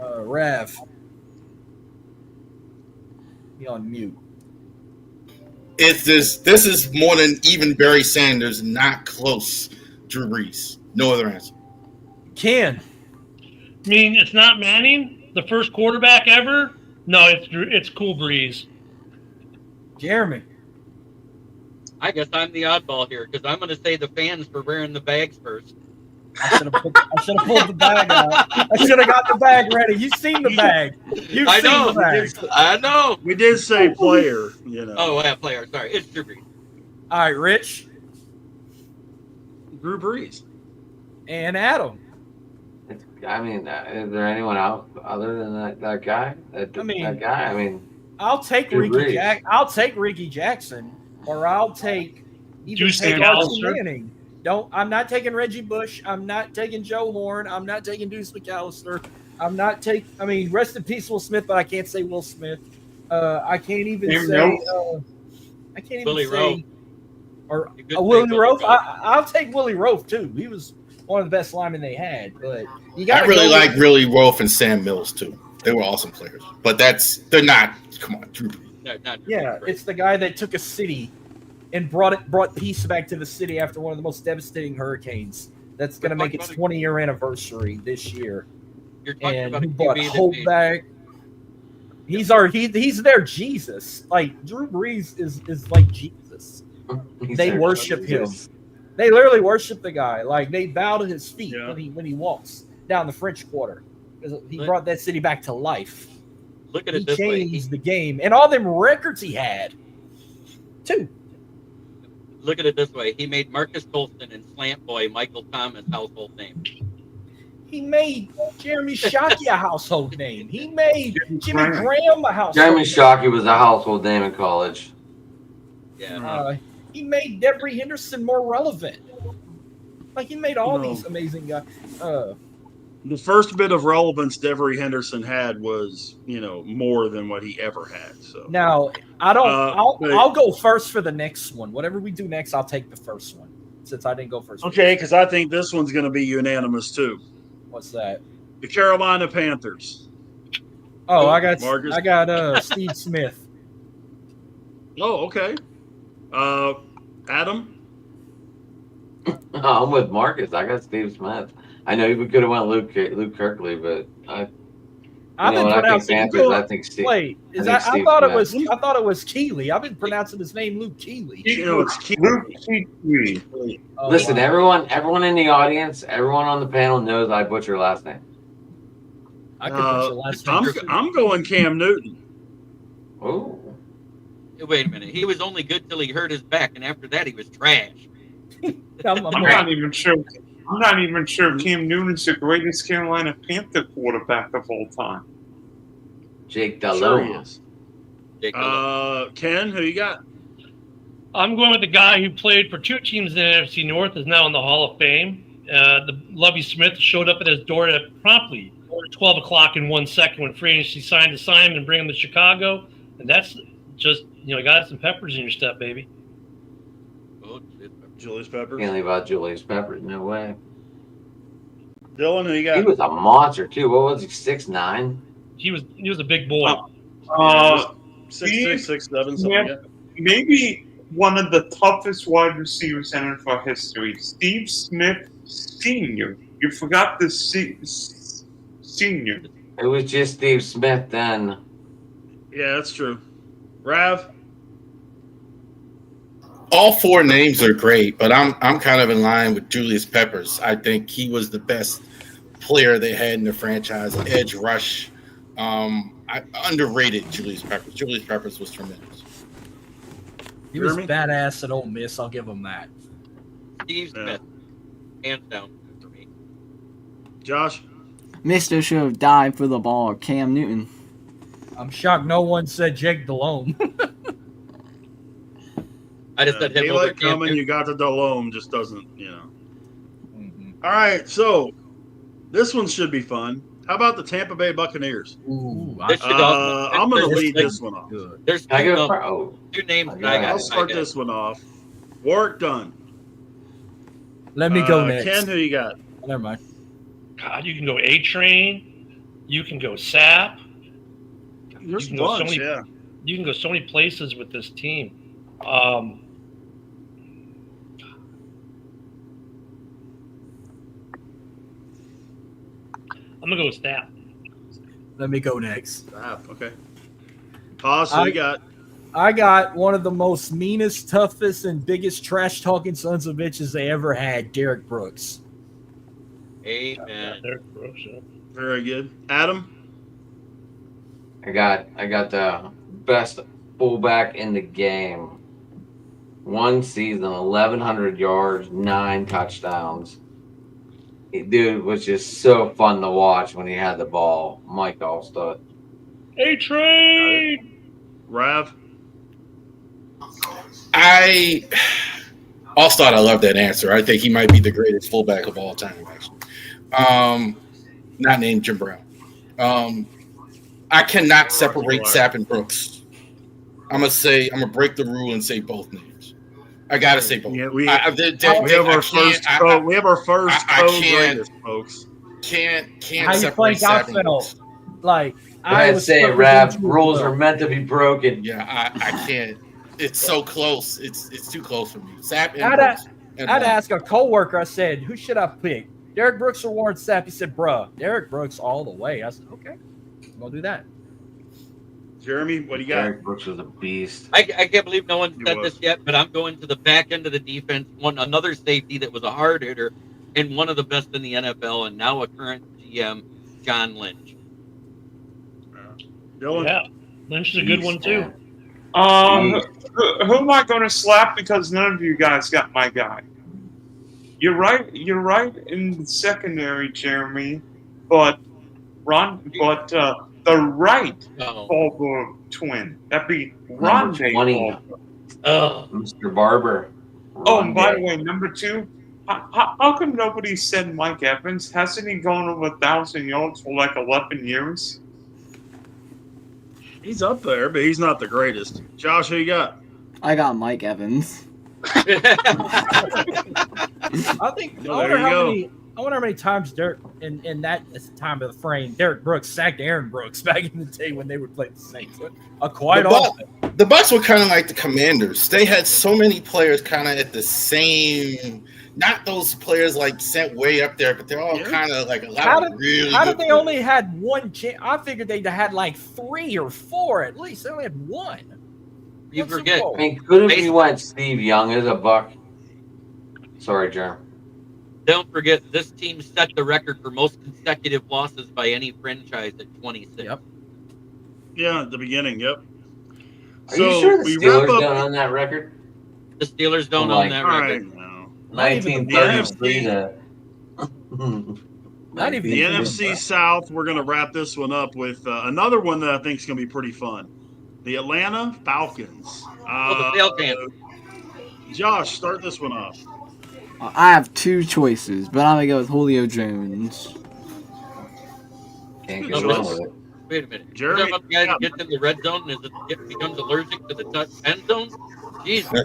Rav. Be on mute. This is more than even Barry Sanders, not close. Drew Brees. No other answer. Ken. I mean, it's not Manning, the first quarterback ever. No, it's Cool Breeze. Jeremy. I guess I'm the oddball here because I'm going to say the fans for wearing the bags first. I should have pulled the bag out. I should have got the bag ready. You've seen the bag. You've I seen know. the bag. I know. We did say player, you know. Oh, yeah, player. Sorry. It's Drew Brees. All right, Rich. Drew Brees. and Adam. I mean, is there anyone out other than that guy? That guy. I mean, I'll take Drew Ricky Brees. I'll take Ricky Jackson, or I'll take Deuce Archie McAllister. Manning. I'm not taking Reggie Bush. I'm not taking Joe Horn. I'm not taking Deuce McAllister. I mean, rest in peace, Will Smith, but I can't say Will Smith. I can't even say. I can't even Willie say. Rowe. Or You could say Willie Willie Rowe. Rowe. I'll take Willie Rowe too. He was one of the best linemen they had. But you got. I really like Willie Rolfe and Sam Mills too. They were awesome players, but they're not. Come on, Drew Brees. No, not Yeah, Brees. it's the guy that took a city and brought peace back to the city after one of the most devastating hurricanes. That's going to make its 20-year anniversary this year. You're talking And about a who brought QB that hope made- back. He's their Jesus. Like Drew Brees is like Jesus. They worship him. They literally worship the guy. Like they bow to his feet when he walks down the French Quarter. He brought that city back to life. Look at He it this way. changed the game and all them records he had. Too. Look at it this way. He made Marcus Colston and Slant Boy Michael Thomas household names. He made Jeremy Shockey a household name. He made Jimmy Graham. Graham a household Jeremy name. Shockey was a household name in college. Yeah. He made Devery Henderson more relevant. Like he made all No. these amazing guys. The first bit of relevance Devery Henderson had was, more than what he ever had. So Now I don't. but- I'll go first for the next one. Whatever we do next, I'll take the first one since I didn't go first. okay, because I think this one's going to be unanimous too. What's that? The Carolina Panthers. Oh, I got Marcus? Steve Smith. Oh, okay. Adam. I'm with Marcus. I got Steve Smith. I know we could have went Luke Kirkley, but I've been pronouncing. Panthers. I think Steve. Wait, is I that? think I Steve thought it Smith. was. I thought it was Keeley. I've been pronouncing his name Luke Keeley. It's Keith. Luke Kuechly. Oh, Listen, wow. everyone in the audience, everyone on the panel knows I butcher last name. I could put your last name. I'm going Cam Newton. Oh, Wait a minute. He was only good till he hurt his back, and after that, he was trash. I'm I'm not even sure. I'm not even sure Cam Newton's the greatest Carolina Panther quarterback of all time. Jake Sure Delhomme. he is. Jake Delhomme. Ken, who you got? I'm going with the guy who played for two teams in the NFC North, is now in the Hall of Fame. The Lovie Smith showed up at his door at promptly 12 o'clock in 1 second when free agency signed to sign him and bring him to Chicago. And that's just, you got some peppers in your step, baby. Oh, shit. Julius Peppers. Can't leave out Julius Peppers. No way. Dylan, who you got? He was a monster too. What was he? 6'9"? He was a big boy. 6'6", 6'7", something Yeah. like that. Maybe one of the toughest wide receivers in NFL history, Steve Smith Sr. You forgot the senior. It was just Steve Smith then. Yeah, that's true. Rav. All four names are great, but I'm kind of in line with Julius Peppers. I think he was the best player they had in the franchise. Edge rush. I underrated Julius Peppers. Julius Peppers was tremendous. He was Jeremy? badass at Ole Miss. I'll give him that. Steve Yeah. Smith. Hands down for me. Josh. Mister should have died for the ball. Cam Newton. I'm shocked no one said Jake Delhomme. I just said him over Daylight Cam coming, Newton. you got the Delhomme, just doesn't. All right, so this one should be fun. How about the Tampa Bay Buccaneers? Ooh, This should also- I'm going to this- lead this one off. good. There's Can I two, go for, two names that Yeah, I got. I'll start I got. this one off. Warwick Dunn. Let me go next. Ken, who you got? Never mind. God, you can go A-Train. You can go SAP. There's You a can go so bunch, many- yeah. You can go so many places with this team. I'm going to go with SAP. Let me go next. Okay. Pause, who you got? I got one of the most meanest, toughest, and biggest trash talking sons of bitches they ever had, Derek Brooks. Amen. There, gross, yeah. Very good. Adam? I got the best fullback in the game. One season, 1,100 yards, 9 touchdowns. dude was just so fun to watch when he had the ball. Mike Allstott. A-Train! Rav? Allstott, I love that answer. I think he might be the greatest fullback of all time, actually. Not named Jim Brown. I cannot separate Sapp and Brooks. I'm gonna break the rule and say both names. I gotta say both. Yeah, we I have our first co-greatest, folks. Can't How you separate think I Sapp and Brooks. felt? Like I was say, put Rav, into rules the- are meant to be broken. Yeah, I can't. It's so close. It's too close for me. Sapp and I'd, Brooks. I'd ask a coworker. I said, "Who should I pick? Derek Brooks or Warren Sapp?" He said, "Bruh, Derek Brooks all the way." I said, "Okay, I'm gonna do that." Jeremy, what do you got? Derek Brooks was a beast. I can't believe no one He said was. this yet, but I'm going to the back end of the defense. Another safety that was a hard hitter and one of the best in the NFL, and now a current GM, John Lynch. Dylan? Yeah, Lynch is a good one too. Who am I going to slap because none of you guys got my guy? You're right in the secondary, Jeremy, but the right Oh, Ballberg twin, that'd be Number Rondé 20. Ballberg. Mr. Barber. Oh, and by the Rondé. way, number 2, how come nobody said Mike Evans? Hasn't he gone over 1,000 yards for like 11 years? He's up there, but he's not the greatest. Josh, who you got? I got Mike Evans. I think. Well, there you go. I wonder how many times Derek in that time of the frame, Derek Brooks sacked Aaron Brooks back in the day when they would play the Saints. Quite often. The Bucs were kind of like the Commanders. They had so many players kind of at the same. Not those players like sent way up there, but they're all kind of like a lot How of did, really. how good did they players. only had one chance? I figured they'd had like 3 or 4 at least. They only had one. You One Super forget. Bowl. I mean, could have you went Steve Young as a Buck? Sorry, Jeremy. Don't forget, this team set the record for most consecutive losses by any franchise at 26. Yep. Yeah, at the beginning, yep. Are you sure the we Steelers wrap up. don't own that record? The Steelers don't Oh own my that All record. right, now. Not even the 1933 to. Not even The Yeah. NFC South, we're going to wrap this one up with another one that I think is going to be pretty fun. The Atlanta Falcons. the Sail Camp. Josh, start this one off. I have 2 choices, but I'm gonna go with Julio Jones. Can't Good go wrong choice. with it. Wait a minute. Jeremy, You're talking about the guy yeah. that gets in the red zone and becomes allergic to the end zone? Jesus.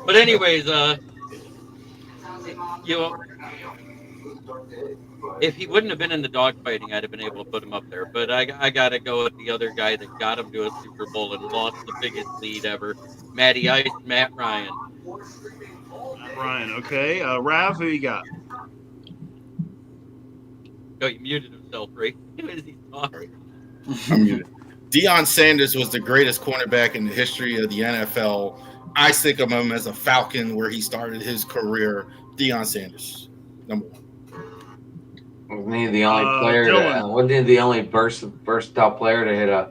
But anyways, you know, if he wouldn't have been in the dogfighting, I'd have been able to put him up there. But I got to go with the other guy that got him to a Super Bowl and lost the biggest lead ever, Matty Ice, Matt Ryan. Ryan, okay. Rav, who you got? Oh, he muted himself, right? Who is he talking? Deion Sanders was the greatest cornerback in the history of the NFL. I think of him as a Falcon where he started his career. Deion Sanders, number 1. Wasn't he the only player? Dylan. Wasn't he the only versatile player to hit a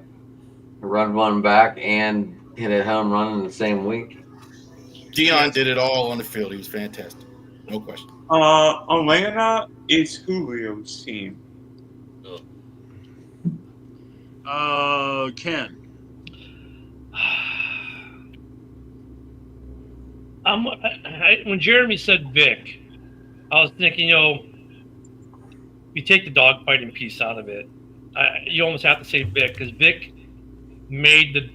run one back and hit a home run in the same week? Deion did it all on the field. He was fantastic. No question. Atlanta is Julio's team. Ken. When Jeremy said Vic, I was thinking, you take the dogfighting piece out of it. You almost have to say Vic because Vic made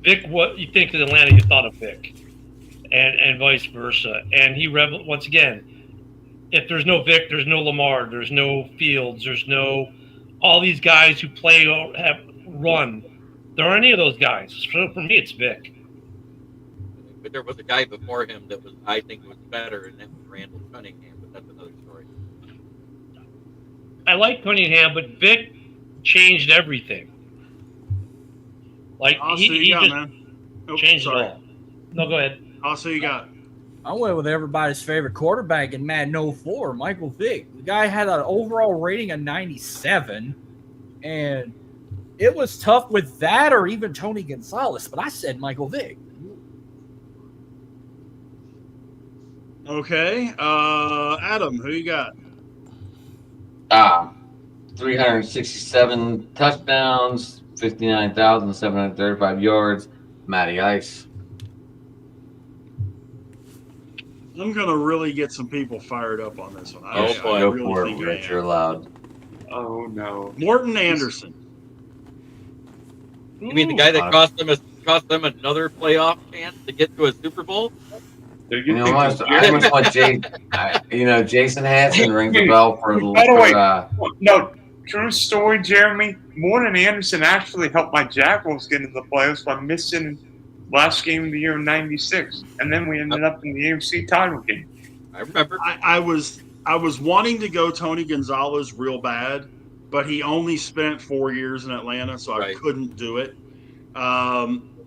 Vic what you think of Atlanta, you thought of Vic, and vice versa. And he once again. If there's no Vic, there's no Lamar, there's no Fields, there's no all these guys who play or have run. There aren't any of those guys. So for me, it's Vic. But there was a guy before him that I think was better, and that was Randall Cunningham. But that's another story. I like Cunningham, but Vic changed everything. Like Also, he you got, just man. Oh, changed sorry. it all. No, go ahead. Also, you got. I went with everybody's favorite quarterback in Madden 04, Michael Vick. The guy had an overall rating of 97, and it was tough with that or even Tony Gonzalez, but I said Michael Vick. Okay. Adam, who you got? 367 touchdowns, 59,735 yards. Matty Ice. I'm gonna really get some people fired up on this one. Oh, boy. Go really for it, think I Rich. am. You're allowed. Oh no. Morton Anderson. You mean the guy that cost them another playoff chance to get to a Super Bowl? Do You you know, think I almost want Jason Hansen rings a bell for the. By the way, no, true story, Jeremy. Morton Anderson actually helped my Jackals get into the playoffs by missing last game of the year in '96, and then we ended up in the AFC title game. I remember. I was wanting to go Tony Gonzalez real bad, but he only spent 4 years in Atlanta, so I Right. couldn't do it.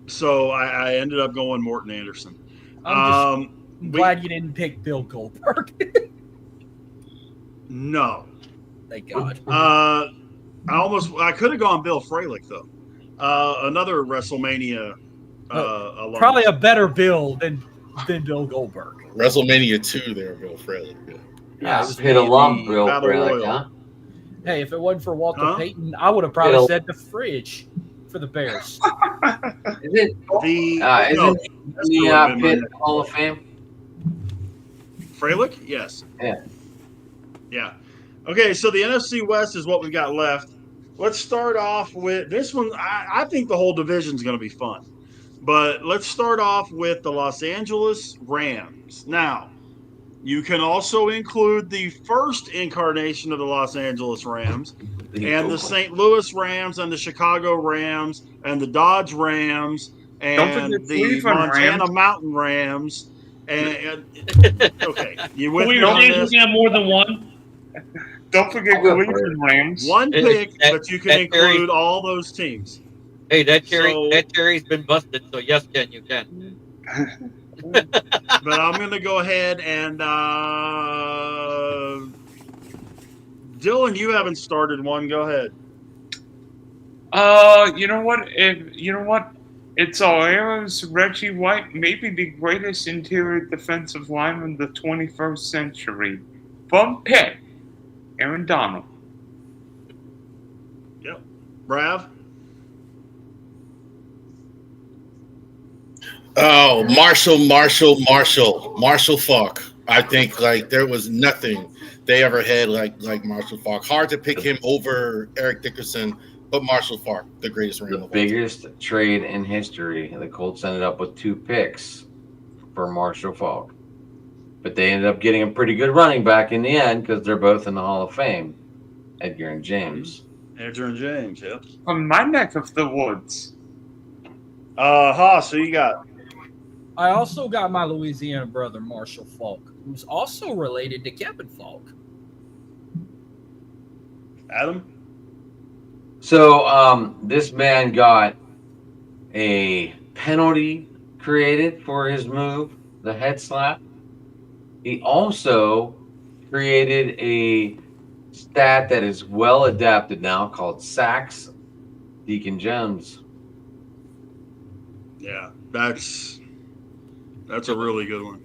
So I ended up going Morton Anderson. I'm glad you didn't pick Bill Goldberg. No. Thank God. I could have gone Bill Fralick though. Another WrestleMania alum. Probably a better Bill than Bill Goldberg. WrestleMania 2 there, Bill Frelick. Yeah, it was hit a the lump, Bill Battle Frelick, Royal. huh? Hey, if it wasn't for Walter Huh? Payton, I would have probably said the fridge for the Bears. Is it? The Isn't that's the would have been Pitt my- Hall of Fame? Fralick? Yes. Yeah. Yeah. Okay, so the NFC West is what we got left. Let's start off with this one. I think the whole division is going to be fun. But let's start off with the Los Angeles Rams. Now, you can also include the first incarnation of the Los Angeles Rams and the St. Louis Rams and the Chicago Rams and the Dodge Rams Don't and forget the Cleveland Montana Rams. Mountain Rams. And okay, you with We me were on saying this? we have more than one. Don't forget I'll go for Cleveland Rams. One It- pick, that- but you can that Terry- include all those teams. Hey, that So- Terry's been busted, so yes, Ken, you can. But I'm going to go ahead and Dylan, you haven't started one. Go ahead. You know what? It's all arrows. Reggie White, maybe the greatest interior defensive lineman of the 21st century. From Pitt, Aaron Donald. Yep. Brav? Oh, Marshall Falk. I think like there was nothing they ever had like Marshall Falk. Hard to pick him over Eric Dickerson, but Marshall Falk, the greatest Ram The of all time. biggest trade in history. The Colts ended up with 2 picks for Marshall Falk. But they ended up getting a pretty good running back in the end because they're both in the Hall of Fame. Edgar and James. Edgar and James, yep. From my neck of the woods. Haas, who you got? I also got my Louisiana brother, Marshall Falk, who's also related to Kevin Falk. Adam? So this man got a penalty created for his move, the head slap. He also created a stat that is well adapted now called sacks. Deacon Jones. Yeah, that's a really good one.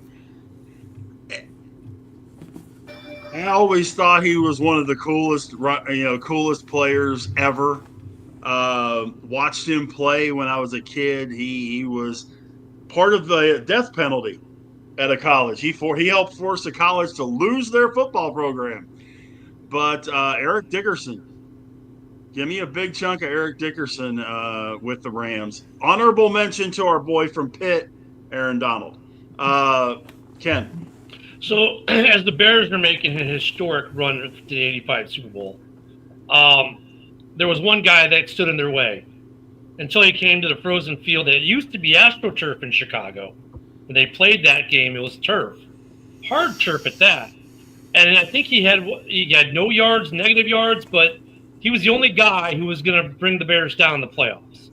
I always thought he was one of the coolest players ever. Watched him play when I was a kid. He was part of the death penalty at a college. He helped force a college to lose their football program. But Eric Dickerson, give me a big chunk of Eric Dickerson with the Rams. Honorable mention to our boy from Pitt, Aaron Donald. Ken. So, as the Bears are making a historic run to the '85 Super Bowl, there was one guy that stood in their way until he came to the frozen field that used to be AstroTurf in Chicago. When they played that game, it was turf, hard turf at that. And I think he had no yards, negative yards, but he was the only guy who was going to bring the Bears down in the playoffs.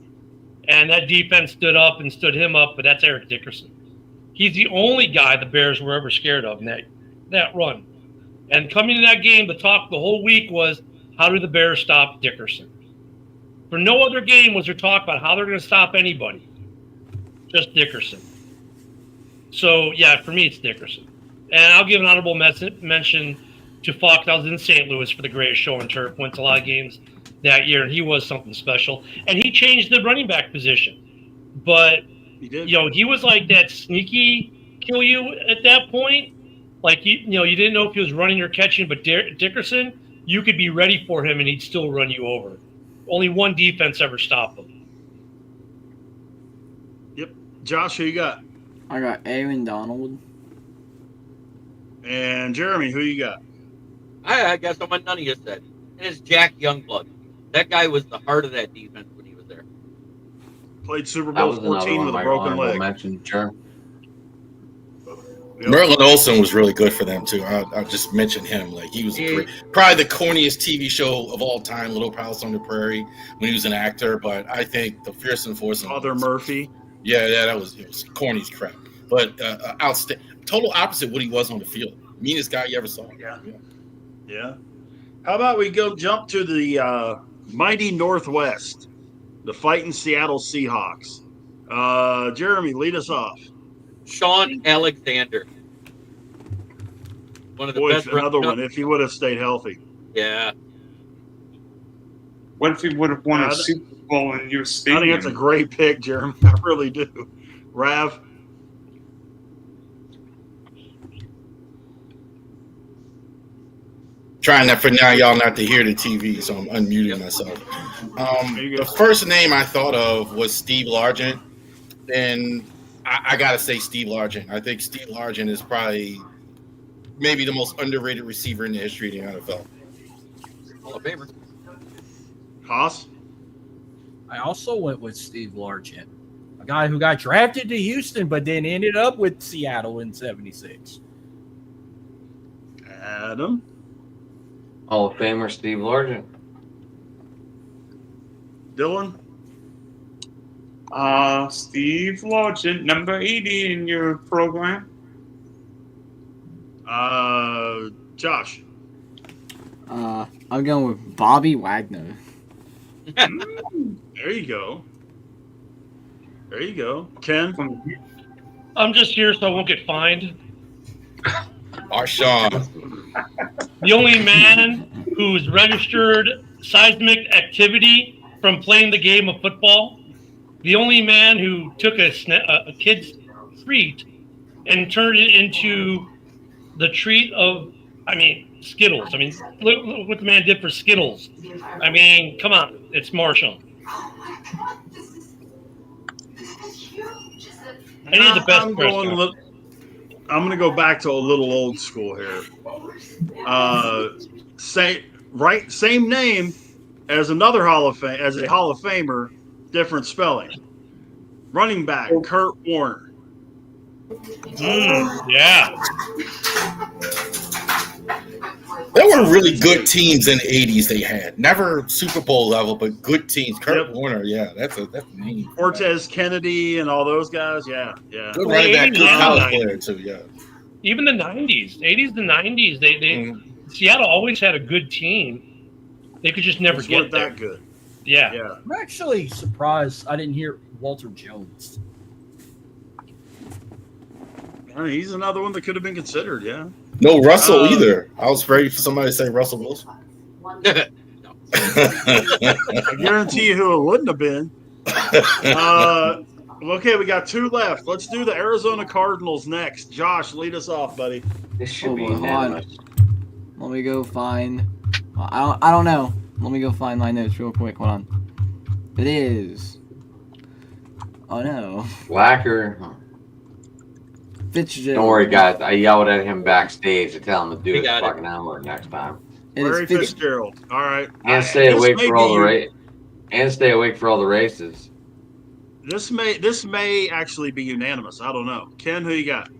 And that defense stood up and stood him up, but that's Eric Dickerson. He's the only guy the Bears were ever scared of in that run. And coming to that game, the talk the whole week was, how do the Bears stop Dickerson? For no other game was there talk about how they're going to stop anybody. Just Dickerson. So, yeah, for me, it's Dickerson. And I'll give an honorable mention to Fox. I was in St. Louis for the Greatest Show on Turf. Went to a lot of games that year, and he was something special. And he changed the running back position. But, He did. he was like that sneaky kill you at that point. Like, you didn't know if he was running or catching, but Dickerson, you could be ready for him, and he'd still run you over. Only one defense ever stopped him. Yep. Josh, who you got? I got Aaron Donald. And Jeremy, who you got? I got someone none of you said. And it's Jack Youngblood. That guy was the heart of that defense when he was there. Played Super That Bowl was another 14 one with of a my broken honorable leg. mentions, sure. Yep. Merlin Olsen was really good for them too. I'll just mention him. Like he was great. Probably the corniest TV show of all time, Little Palace on the Prairie, when he was an actor. But I think the Fierce Enforcement. Father Murphy. Yeah, it was corny as crap. But outstanding. Total opposite what he was on the field. Meanest guy you ever saw. Yeah. How about we go jump to the mighty Northwest, the fighting Seattle Seahawks. Jeremy, lead us off. Sean Alexander. One of the Boy, best. another one, if he would have stayed healthy. Yeah. What if he would have won Yeah, a Super Bowl in your I stadium? think that's a great pick, Jeremy. I really do. Rav? Trying that for now, y'all not to hear the TV, so I'm unmuting myself. The first name I thought of was Steve Largent, and I got to say Steve Largent. I think Steve Largent is probably maybe the most underrated receiver in the history of the NFL. Hall of Famer. Haas? I also went with Steve Largent, a guy who got drafted to Houston, but then ended up with Seattle in '76. Adam? Hall of Famer Steve Largent. Dylan? Steve Largent, number 80 in your program. Josh? I'm going with Bobby Wagner. There you go. Ken? I'm just here so I won't get fined. Marshawn. The only man who's registered seismic activity from playing the game of football. The only man who took a kid's treat and turned it into the treat of, Skittles. Look what the man did for Skittles. Come on. It's Marshall. And he's the best person. I'm going to go back to a little old school here. Same name as another Hall of Fame, as a Hall of Famer, different spelling. Running back Kurt Warner. Yeah. There were really good teams in the 80s they had. Never Super Bowl level, but good teams. Kurt Warner, yeah, that's a name. Cortez Kennedy and all those guys, yeah. Good running back, good college player too, yeah. Even the 90s, 80s to 90s, they Seattle always had a good team. They could just never get there. That good. Yeah. I'm actually surprised I didn't hear Walter Jones. He's another one that could have been considered, yeah. No Russell either. I was ready for somebody to say Russell Wilson. I guarantee you who it wouldn't have been. Okay, we got two left. Let's do the Arizona Cardinals next. Josh, lead us off, buddy. This should be unanimous. Let me go find. I don't know. Let me go find my notes real quick. Hold on. It is. Oh no. Lacker. Fitzgerald. Don't worry, guys. I yelled at him backstage to tell him to do We his got it. fucking homework next time. Larry Fitzgerald. All right. And stay awake may for all be- the and stay awake for all the races. This may actually be unanimous. I don't know. Ken, who you got?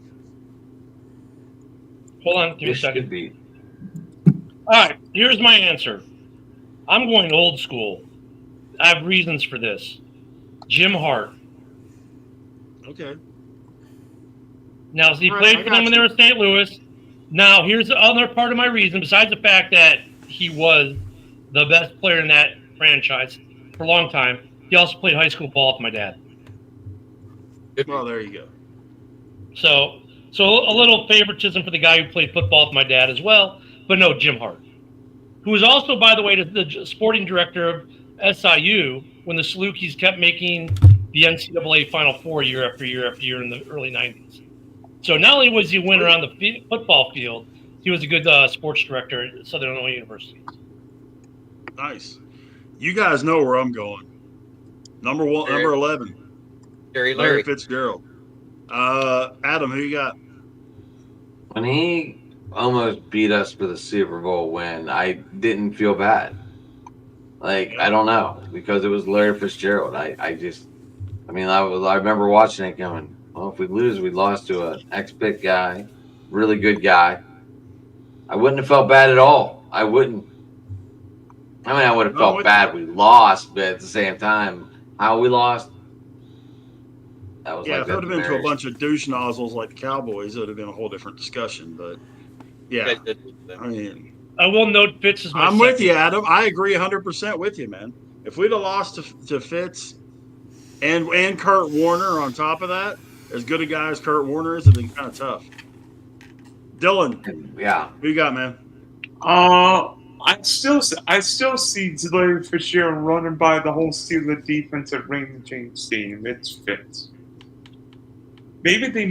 Hold on, give me a This second. should be. All right, here's my answer. I'm going old school. I have reasons for this. Jim Hart. Okay. Now, he Right, played I for got them when they you. were in St. Louis. Now, here's the other part of my reason, besides the fact that he was the best player in that franchise for a long time. He also played high school ball with my dad. Well, there you go. So, So a little favoritism for the guy who played football with my dad as well, but no, Jim Hart, who was also, by the way, the sporting director of SIU when the Salukis kept making the NCAA Final Four year after year after year in the early 90s. So not only was he a winner on the football field, he was a good sports director at Southern Illinois University. Nice. You guys know where I'm going. Number 11, Larry. Fitzgerald. Adam, who you got? When he almost beat us for the Super Bowl win, I didn't feel bad. Like, I don't know, because it was Larry Fitzgerald. I remember watching it going, well, if we lose, we lost to an ex-Pitt guy, really good guy. I wouldn't have felt bad at all. I wouldn't. I mean, I would have felt bad we lost, but at the same time, how we lost, that was Yeah, like if it would have been to a bunch of douche nozzles like the Cowboys, it would have been a whole different discussion. But yeah, I mean, I will note Fitz is my I'm with you, Adam. I agree 100% with you, man. If we'd have lost to Fitz and Kurt Warner on top of that, as good a guy as Kurt Warner is, it'd been kind of tough. Dylan, yeah, who you got, man? I still see Larry Fitzgerald running by the whole Steelers defense at Raymond James Stadium. It's Fitz. Maybe the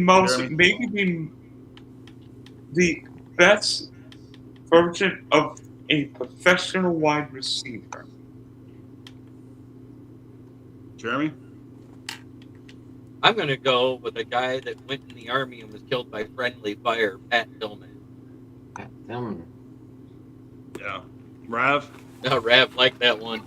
best version of a professional wide receiver. Jeremy? I'm going to go with a guy that went in the Army and was killed by friendly fire, Pat Tillman. Pat Tillman. Yeah. Rav? No, Rav liked that one.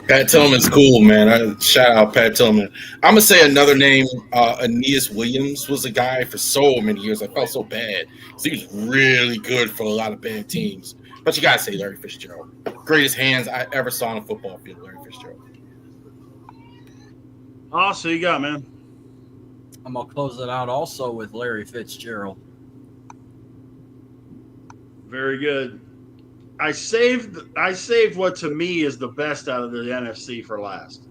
Pat Tillman's cool, man. Shout out Pat Tillman. I'm gonna say another name. Aeneas Williams was a guy for so many years. I felt so bad. He was really good for a lot of bad teams. But you gotta say Larry Fitzgerald. Greatest hands I ever saw on a football field, Larry Fitzgerald. So you got, man? I'm gonna close it out also with Larry Fitzgerald. Very good. I saved what to me is the best out of the NFC for last,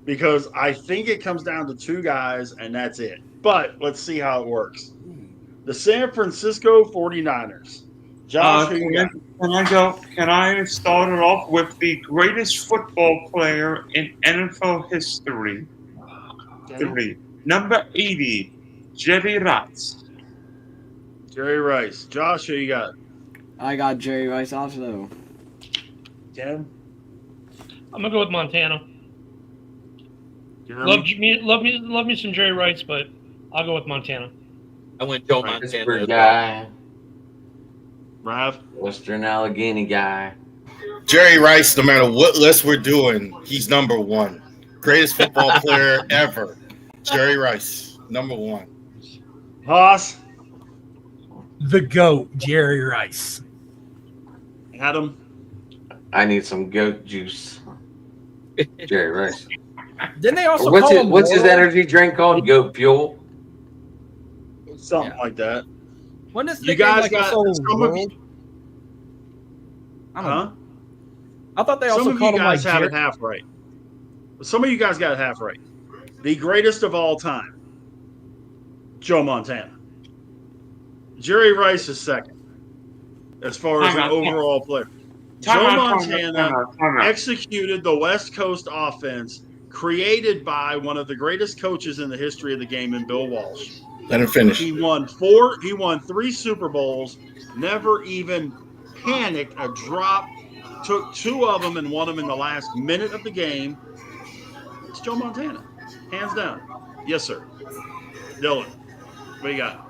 because I think it comes down to two guys and that's it. But let's see how it works. The San Francisco 49ers. Josh, who you got? Can I start it off with the greatest football player in NFL history? Number 80, Jerry Rice. Jerry Rice. Josh, who you got? I got Jerry Rice also. Ken? I'm gonna go with Montana. Jeremy? Love me some Jerry Rice, but I'll go with Montana. I went Joe Pittsburgh Montana. guy, Rav? Western Allegheny guy. Jerry Rice, no matter what list we're doing, he's number one. Greatest football player ever. Jerry Rice, number one. Haas? The GOAT, Jerry Rice. Adam? I need some goat juice. Jerry Rice. Didn't they also What's call him what's his Laurel? energy drink called? Goat Fuel. Something like that. When does You guys got also some of you, I don't huh? know. I thought they Some also of called you him like guys have Jerry. it half right. Some of you guys got it half right. The greatest of all time, Joe Montana. Jerry Rice is second as far as an overall player. Joe Montana executed the West Coast offense created by one of the greatest coaches in the history of the game in Bill Walsh. Let him finish. He won 3 Super Bowls, never even panicked a drop, took 2 of them and won them in the last minute of the game. It's Joe Montana, hands down. Yes, sir. Dylan, what you got?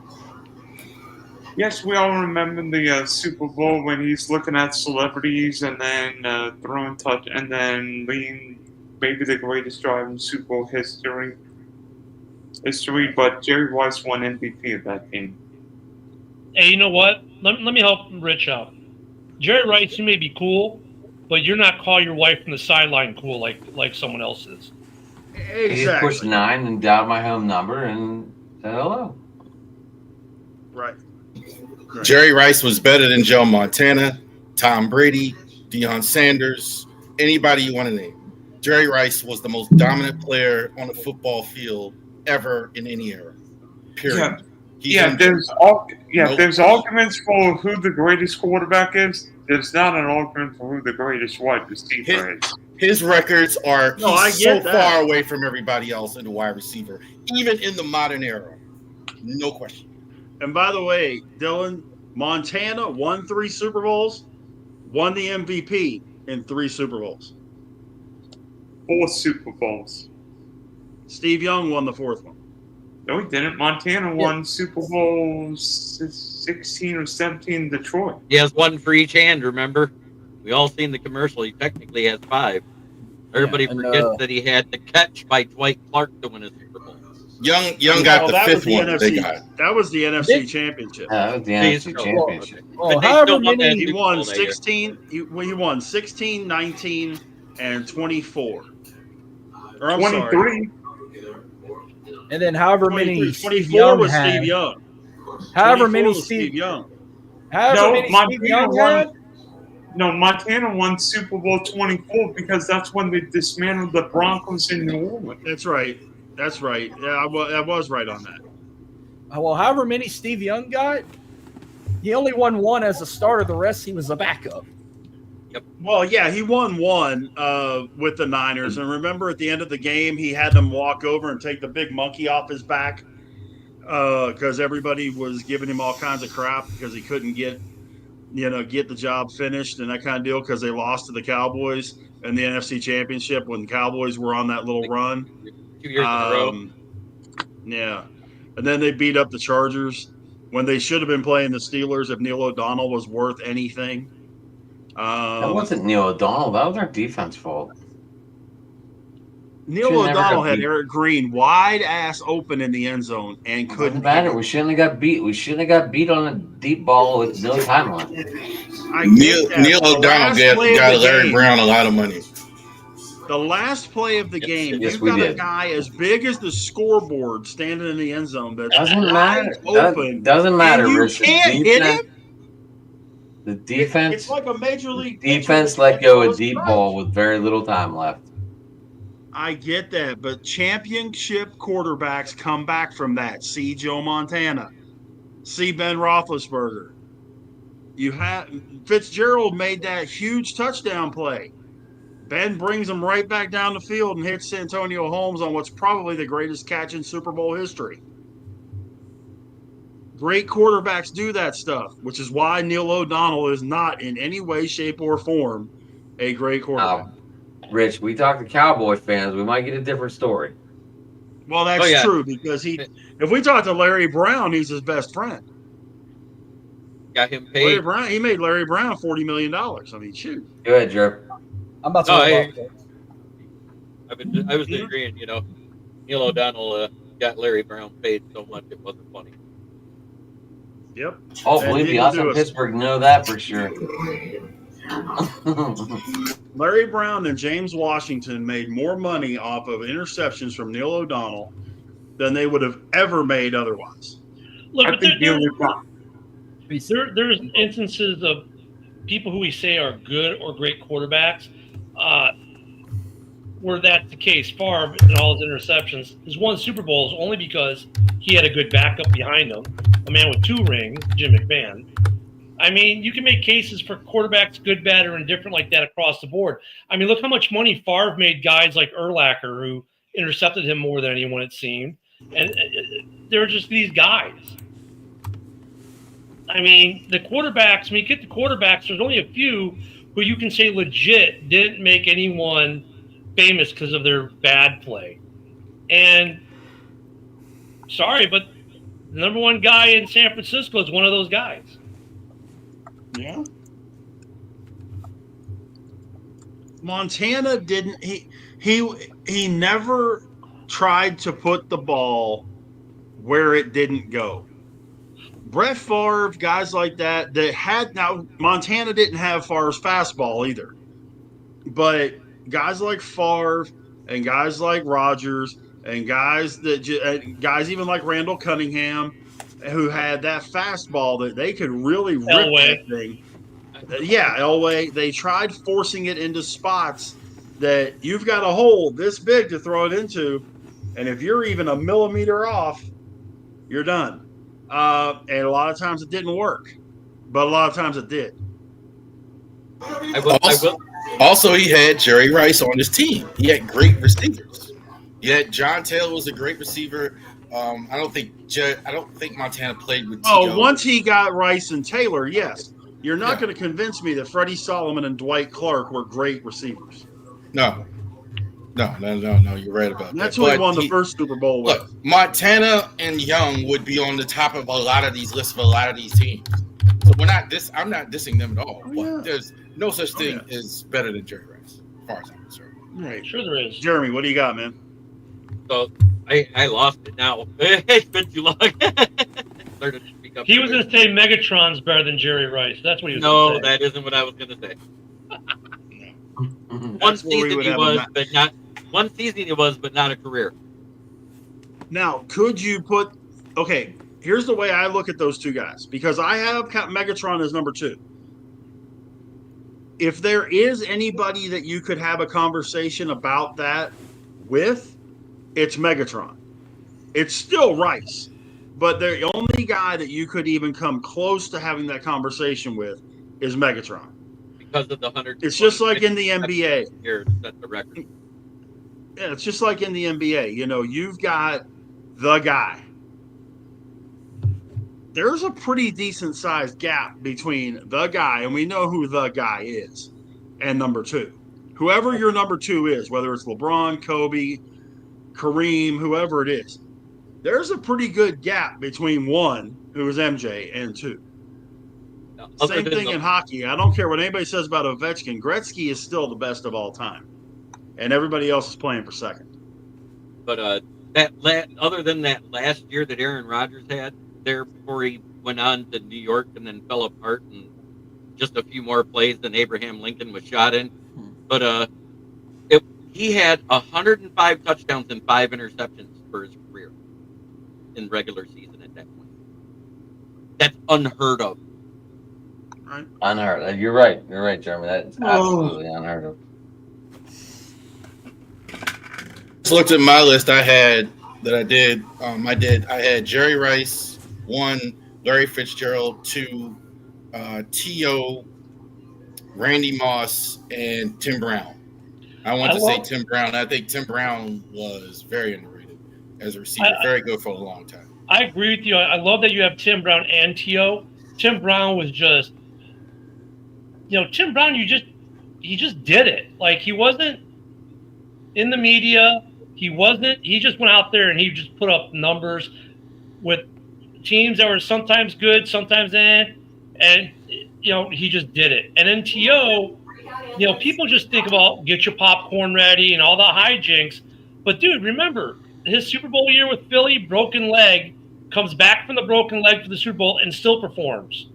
Yes, we all remember the Super Bowl when he's looking at celebrities and then throwing touch and then leading maybe the greatest drive in Super Bowl history. But Jerry Rice won MVP of that game. Hey, you know what? Let me help Rich out. Jerry Rice, you may be cool, but you're not call your wife from the sideline cool like someone else is. He just pushed 9 and dialed my home number and said hello. Right. Jerry Rice was better than Joe Montana, Tom Brady, Deion Sanders, anybody you want to name. Jerry Rice was the most dominant player on the football field ever in any era. Period. There's arguments for who the greatest quarterback is. There's not an argument for who the greatest wide receiver is. His records are I he's so get that. far away from everybody else in the wide receiver, even in the modern era. No question. And by the way, Dylan, Montana won 3 Super Bowls, won the MVP in 3 Super Bowls. 4 Super Bowls. Steve Young won the 4th one. No, he didn't. Montana won Super Bowl 16 or 17 in Detroit. He has one for each hand, remember? We all seen the commercial. He technically has 5. Everybody forgets that he had the catch by Dwight Clark to win a Super Bowl. Young got the 5th one NFC, they got. That was the NFC Championship. That was the NFC Championship. Well, however many He won 16. He won 16, 19, and 24. Or I'm 23. sorry. And then however many 24 was Steve Young. However many Steve Young. However many Steve Young had. No, Montana won Super Bowl 24 because that's when they dismantled the Broncos in New Orleans. That's right. That's right. Yeah, I was right on that. Well, however many Steve Young got, he only won 1 as a starter. The rest he was a backup. Yep. Well, yeah, he won 1 with the Niners, and remember at the end of the game, he had them walk over and take the big monkey off his back because everybody was giving him all kinds of crap because he couldn't get the job finished and that kind of deal because they lost to the Cowboys in the NFC Championship when the Cowboys were on that little run. 2 years in a row. Yeah, and then they beat up the Chargers when they should have been playing the Steelers if Neil O'Donnell was worth anything. That wasn't Neil O'Donnell. That was our defense fault. Neil O'Donnell had Eric Green wide ass open in the end zone and couldn't. Matter. We shouldn't have got beat. We shouldn't have got beat on a deep ball with no timeline. Neil O'Donnell got Larry Brown a lot of money. The last play of the game, yes, you've got a guy as big as the scoreboard standing in the end zone. That doesn't matter. Open. Doesn't matter. And you can't hit him. The defense. It's like a major league defense let go a deep ball with very little time left. I get that, but championship quarterbacks come back from that. See Joe Montana. See Ben Roethlisberger. You have Fitzgerald made that huge touchdown play. Ben brings him right back down the field and hits Santonio Holmes on what's probably the greatest catch in Super Bowl history. Great quarterbacks do that stuff, which is why Neil O'Donnell is not in any way, shape, or form a great quarterback. Rich, we talk to Cowboy fans, we might get a different story. Well, that's true because if we talk to Larry Brown, he's his best friend. Got him paid. Larry Brown, he made Larry Brown $40 million. I mean, shoot. Go ahead, Jerp. I'm about to I was agreeing, Neil O'Donnell got Larry Brown paid so much it wasn't funny. Yep. Oh, believe me, us in Pittsburgh know that for sure. Larry Brown and James Washington made more money off of interceptions from Neil O'Donnell than they would have ever made otherwise. Look, there's instances of people who we say are good or great quarterbacks where that's the case. Favre and all his interceptions, his one Super Bowl is only because he had a good backup behind him, a man with 2 rings, Jim McMahon. I mean, you can make cases for quarterbacks, good, bad, or indifferent like that across the board. I mean, look how much money Favre made guys like Urlacher, who intercepted him more than anyone, it seemed. And they're just these guys. I mean, the quarterbacks, when you get the quarterbacks, there's only a few who you can say legit didn't make anyone famous because of their bad play. And sorry, but the number 1 guy in San Francisco is one of those guys. Yeah. Montana didn't he never tried to put the ball where it didn't go. Brett Favre, guys like that had now Montana didn't have Favre's fastball either. But guys like Favre and guys like Rodgers and guys even like Randall Cunningham who had that fastball that they could really rip that thing. Yeah, Elway. They tried forcing it into spots that you've got a hole this big to throw it into, and if you're even a millimeter off, you're done. and a lot of times it didn't work, but a lot of times it did. Also, he had Jerry Rice on his team. He had great receivers. Yeah, John Taylor was a great receiver. I don't think Montana played with T.O. Once he got Rice and Taylor, yes. You're not going to convince me that Freddie Solomon and Dwight Clark were great receivers. No. You're right about that. That's who he won the first Super Bowl with. Look, Montana and Young would be on the top of a lot of these lists of a lot of these teams. So I'm not dissing them at all. But there's no such thing as better than Jerry Rice, as far as I'm concerned. Right. Sure there is. Jeremy, what do you got, man? So I lost it now. It's been too long. He was going to say Megatron's better than Jerry Rice. That's what he was No, going to say. that isn't what I was going to say. One season he was, but not a career. Now, could you put? Okay, here's the way I look at those two guys, because I have Megatron as number 2. If there is anybody that you could have a conversation about that with, it's Megatron. It's still Rice, but the only guy that you could even come close to having that conversation with is Megatron. Because of the 100. It's just like in the NBA. Here, set the record. Yeah, it's just like in the NBA. You know, you've got the guy. There's a pretty decent sized gap between the guy, and we know who the guy is, and number 2. Whoever your number 2 is, whether it's LeBron, Kobe, Kareem, whoever it is, there's a pretty good gap between 1, who is MJ, and 2. Same thing in hockey. I don't care what anybody says about Ovechkin. Gretzky is still the best of all time, and everybody else is playing for second. But other than that last year that Aaron Rodgers had there before he went on to New York and then fell apart, and just a few more plays than Abraham Lincoln was shot in. But he had 105 touchdowns and 5 interceptions for his career in regular season at that point. That's unheard of. Right. Unheard of. You're right, Jeremy. That's absolutely unheard of. Just looked at my list. I had Jerry Rice 1, Larry Fitzgerald 2, T.O., Randy Moss, and Tim Brown. I want to say Tim Brown. I think Tim Brown was very underrated as a receiver. Very good for a long time. I agree with you. I love that you have Tim Brown and T.O. Tim Brown was just, Tim Brown, he just did it. Like, he wasn't in the media. He just went out there and he just put up numbers with teams that were sometimes good, sometimes and he just did it. And then T.O., people just think about get your popcorn ready and all the hijinks. But, dude, remember, his Super Bowl year with Philly, broken leg, comes back from the broken leg for the Super Bowl and still performs.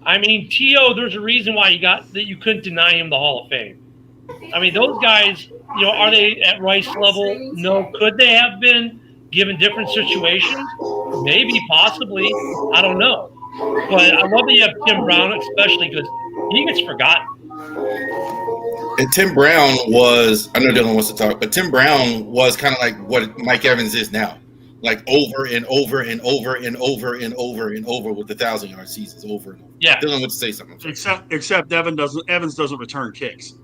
I mean, T.O., there's a reason why you couldn't deny him the Hall of Fame. I mean, those guys, are they at Rice level? No. Could they have been given different situations? Maybe, possibly. I don't know. But I love that you have Tim Brown, especially because he gets forgotten. And Tim Brown was, I know Dylan wants to talk, but Tim Brown was kind of like what Mike Evans is now. Like over and over and over and over and over and over with the 1,000-yard seasons over and over. Yeah. Dylan wants to say something. Except Evans doesn't return kicks.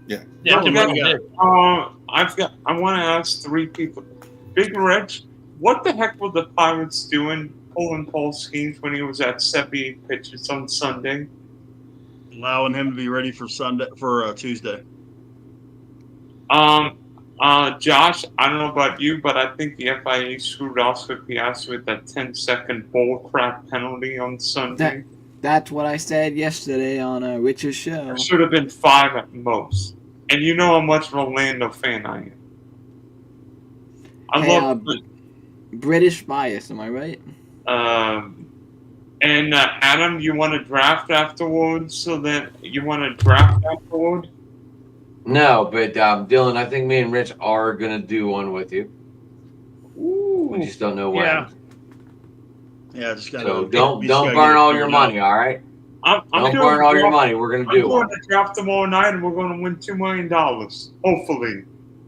Yeah. Yeah. I want to ask 3 people. Big Reg, what the heck were the Pirates doing pulling Paul Skeens when he was at Seppi pitches on Sunday? Allowing him to be ready for Tuesday. Josh, I don't know about you, but I think the FIA screwed Oscar Piastri with that 10-second bull crap penalty on Sunday. That's what I said yesterday on Rich's show. There should have been 5 at most. And you know how much of a Orlando fan I am. I love British bias, am I right? And Adam, you want to draft afterwards? So that you want to draft afterward? No, but Dylan, I think me and Rich are gonna do one with you. Ooh. We just don't know when. Yeah, just gotta. So don't burn all your money, all right? Don't burn all your money. We're gonna do one. I'm going to draft tomorrow night, and we're going to win $2 million. Hopefully.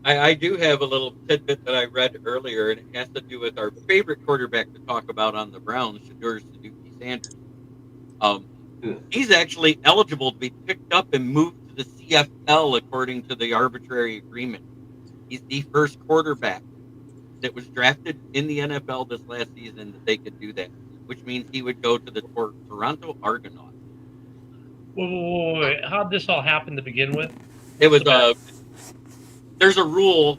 I do have a little tidbit that I read earlier, and it has to do with our favorite quarterback to talk about on the Browns, Shedeur Suzuki Sanders. He's actually eligible to be picked up and moved to the CFL according to the arbitrary agreement. He's the first quarterback that was drafted in the NFL this last season that they could do that, which means he would go to the Toronto Argonauts. Wait. How'd this all happen to begin with? It was there's a rule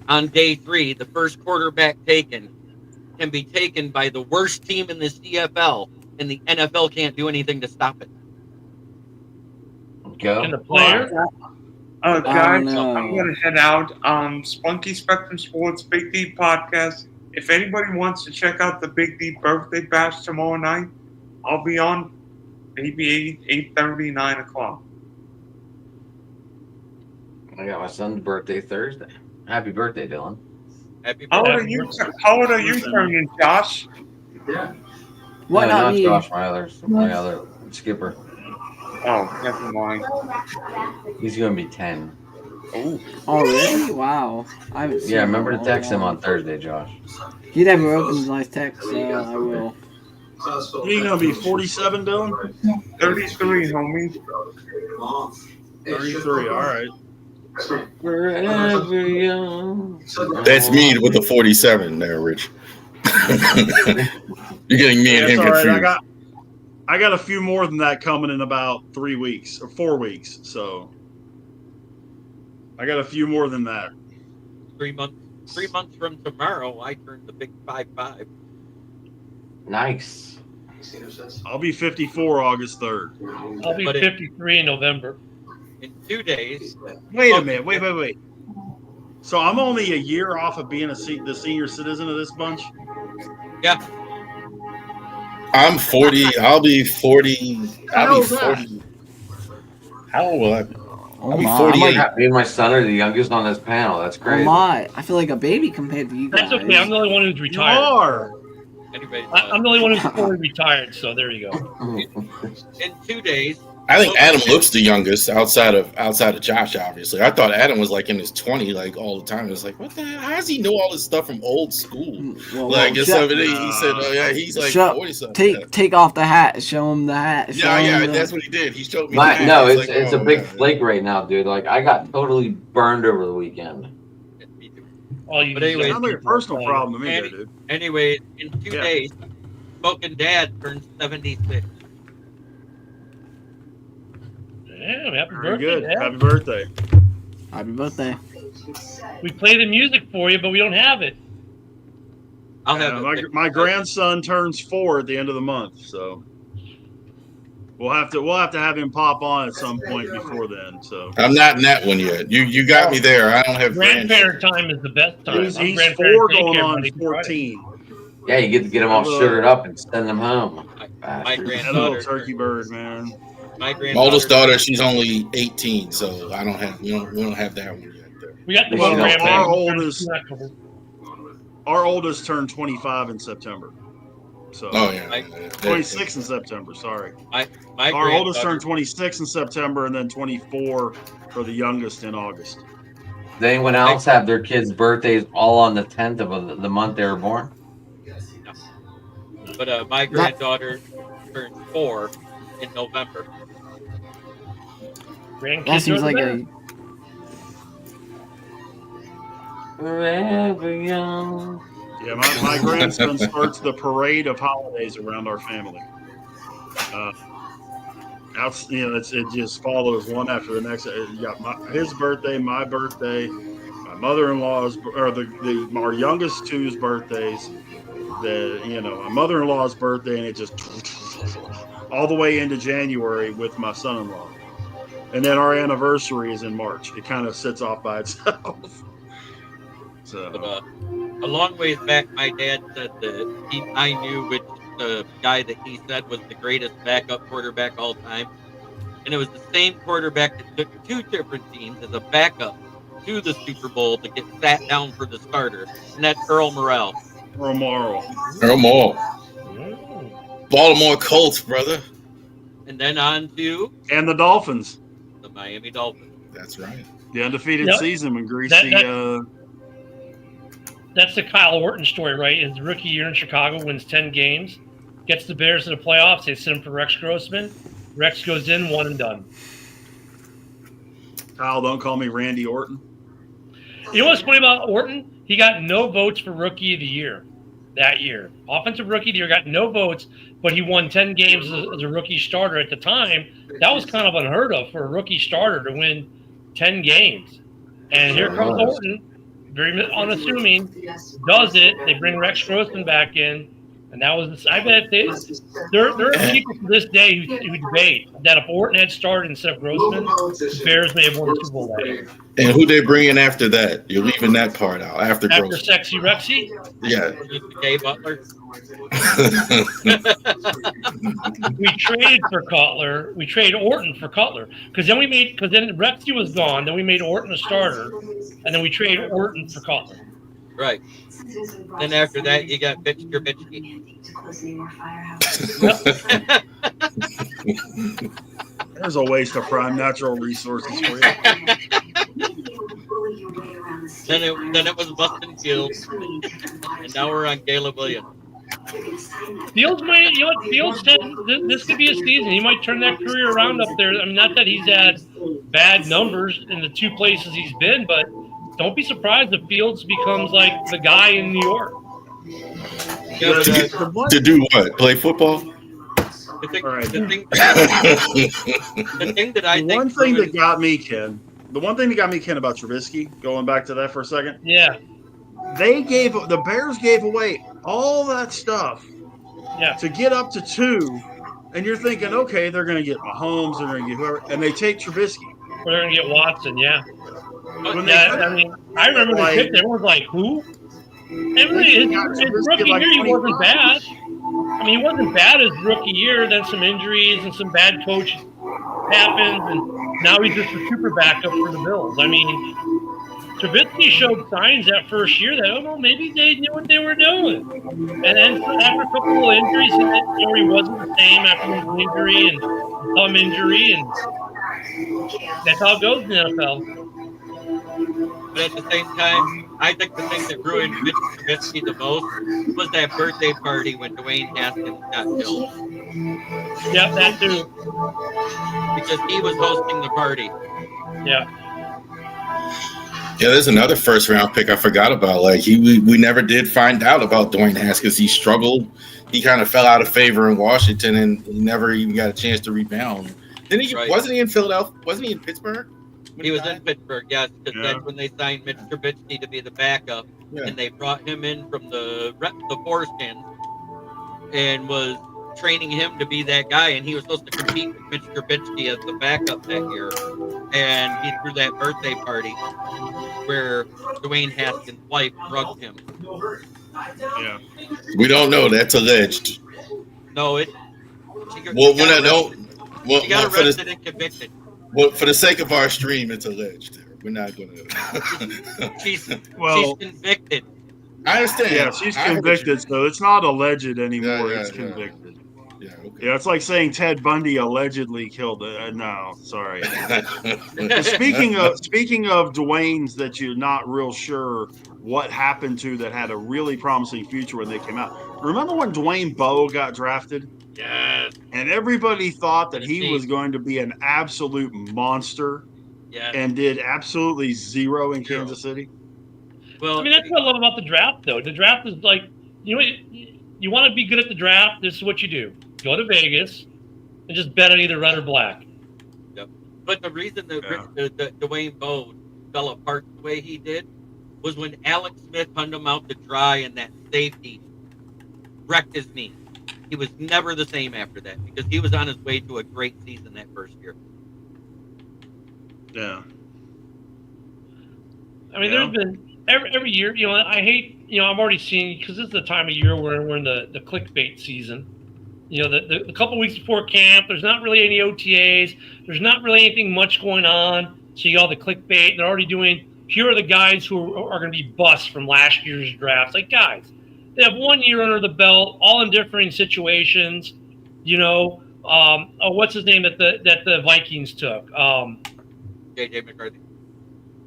on day 3, the first quarterback taken can be taken by the worst team in the CFL, and the NFL can't do anything to stop it. Can the player? Guys, no. I'm going to head out. Spunky Spectrum Sports Big D podcast. If anybody wants to check out the Big D birthday bash tomorrow night, I'll be on maybe 8:30, 9 o'clock. I got my son's birthday Thursday. Happy birthday, Dylan. Happy How birthday. old are you turning, Josh? What No, not not me? Josh, my other skipper. Oh, never mind. He's going to be 10. Oh, Oh really? Wow. I haven't seen Yeah, remember to him text him all on Thursday, Josh. He never opens my text, so I will. You gonna be 47, Dylan? 33, homie. 33. All right. Forever young. That's me with the 47 there, Rich. You're getting me and him That's all right. confused. I got a few more than that coming in about 3 weeks or 4 weeks. So I got a few more than that. 3 months. 3 months from tomorrow, I turn the big 5-5. Nice. I'll be 54 August 3rd. I'll be But it- 53 in November. In 2 days, Wait a minute. Wait. So I'm only a year off of being the senior citizen of this bunch? yeah, I'm 40. I'll be 40. I'll How's be that? 40. How old will I be? Oh I'll be my! 48. Me and my son are the youngest on this panel. That's Oh crazy. my! I feel like a baby compared to you guys. That's okay. I'm the only one who's You retired. are. anyway, I'm the only one who's fully retired, so there you go. in 2 days, I think Adam looks the youngest outside of Josh. Obviously, I thought Adam was like in his 20, like all the time. It's like, what the hell? How does he know all this stuff from old school? Well, Like, it's shut- something he said, oh yeah, he's like Shut- 40 something. take off the hat. Show him the hat. Show Yeah, him the- that's what he did. He showed me. My, the no, hat. it's He's it's like, a oh, big yeah. flake right now, dude. Like I got totally burned over the weekend. me too. All you But anyway, Sounds like a personal problem to me, Andy- dude. Anyway, in 2 Yeah. days, Smoking Dad turns 76. Damn, happy Very birthday, good. Dad. Happy birthday. Happy birthday. We play the music for you, but we don't have it. I'll have My grandson turns 4 at the end of the month, so we'll have to have him pop on at some point before then. So I'm not in that one yet. You got me there. I don't have Grandparent time is the best time. he's I'm 4 grandparent going daycare on Monday through Friday. 14. Yeah, you get to get them all sugared up and send them home. My That little granddaughter. turkey bird, man. My My granddaughter. oldest daughter, she's only 18, so I don't have we don't have that one yet. We got the Well, one our grandparent. oldest- Our oldest turned 25 in September. So Oh yeah, I- 26 in September, sorry. My Our oldest granddaughter- turned 26 in September and then 24 for the youngest in August. Does anyone else have their kids' birthdays all on the 10th of the month they were born? But my granddaughter turned 4 in November. Grandkids That seems are like the a. best. Forever young. Yeah, my grandson starts the parade of holidays around our family. It just follows one after the next. You got his birthday, my birthday, my mother-in-law's, or our youngest two's birthdays. My mother-in-law's birthday, and it just all the way into January with my son-in-law, and then our anniversary is in March. It kind of sits off by itself. So. But a long ways back, my dad said that I knew which guy that he said was the greatest backup quarterback all time, and it was the same quarterback that took 2 different teams as a backup to the Super Bowl to get sat down for the starter, and that's Earl Morrell. Earl Morrell. Earl Moore, Mm. Baltimore Colts, brother. And then on to And the Dolphins. the Miami Dolphins. That's right. The undefeated Yep. season when Greasy. That's the Kyle Orton story, right? His rookie year in Chicago, wins 10 games, gets the Bears to the playoffs. They send him for Rex Grossman. Rex goes in, one and done. Kyle, don't call me Randy Orton. You know what's funny about Orton? He got no votes for Rookie of the Year that year. Offensive Rookie of the Year got no votes, but he won 10 games as a rookie starter at the time. That was kind of unheard of for a rookie starter to win 10 games. And here comes Orton, very unassuming, does it. They bring Rex Grossman back in. And that was, I bet there are people to this day who debate that if Orton had started instead of Grossman, the Bears may have won the Super Bowl that year. And who they bring in after that? You're leaving that part out. After Grossman. Sexy Rexy? Yeah. Jay Butler. We traded for Cutler. We traded Orton for Cutler because then Rexy was gone. Then we made Orton a starter, and then we traded Orton for Cutler. Right. Then after that, you got Mitch Trubisky. There's a waste of prime natural resources for you. Then it was Bustin Fields, and now we're on Caleb Williams. Fields might, Fields said this could be a season. He might turn that career around up there. I mean, not that he's had bad numbers in the two places he's been, but don't be surprised if Fields becomes like the guy in New York. To do what? Play football? The thing that I think. The one thing that got me, Ken, about Trubisky, going back to that for a second. Yeah. The Bears gave away all that stuff to get up to 2, and you're thinking, okay, they're going to get Mahomes, they're going to get whoever, and they take Trubisky. Or they're going to get Watson, yeah. I remember the pick. Everyone was like, who? His rookie year, he wasn't bad. I mean, he wasn't bad his rookie year. Then some injuries and some bad coaching happened, and now he's just a super backup for the Bills. I mean, Trubisky showed signs that first year that, maybe they knew what they were doing. And then after a couple of injuries, he wasn't the same after one injury and thumb injury, and that's how it goes in the NFL. But at the same time, I think the thing that ruined Mitch Trubisky the most was that birthday party when Dwayne Haskins got killed. Yep, that too. Because he was hosting the party. Yeah. Yeah, there's another first round pick I forgot about. Like we never did find out about Dwayne Haskins. He struggled. He kind of fell out of favor in Washington, and he never even got a chance to rebound. Wasn't he in Philadelphia? Wasn't he in Pittsburgh? He was in Pittsburgh, yes, because that's when they signed Mitch Trubisky to be the backup, and they brought him in from the Foreskins and was training him to be that guy, and he was supposed to compete with Mitch Trubisky as the backup that year, and he threw that birthday party where Dwayne Haskins' wife drugged him. Yeah, we don't know. That's alleged. No, she got arrested and convicted. Well, for the sake of our stream, it's alleged. We're not going to. She's convicted. I understand. Yeah, she's convicted, so it's not alleged anymore. It's convicted. Yeah, okay. Yeah, it's like saying Ted Bundy allegedly killed it. No, sorry. Speaking of Dwayne's that you're not real sure what happened to that had a really promising future when they came out. Remember when Dwayne Bowe got drafted? Yes. And everybody thought that he was going to be an absolute monster. Yes. And did absolutely zero in Kansas City. Well, I mean, that's what I love about the draft, though. The draft is like, you want to be good at the draft, this is what you do. Go to Vegas and just bet on either red or black. Yep. But the reason that Dwayne Bowe fell apart the way he did was when Alex Smith hunned him out to dry and that safety wrecked his knee. He was never the same after that because he was on his way to a great season that first year. Yeah. I mean, there's been every year, I hate, I've already seen, because this is the time of year where we're in the clickbait season. The couple weeks before camp, there's not really any OTAs. There's not really anything much going on. So you got all the clickbait. They're already doing, here are the guys who are going to be busts from last year's drafts. Like, guys, they have 1 year under the belt, all in differing situations. What's his name that the Vikings took? J.J. McCarthy.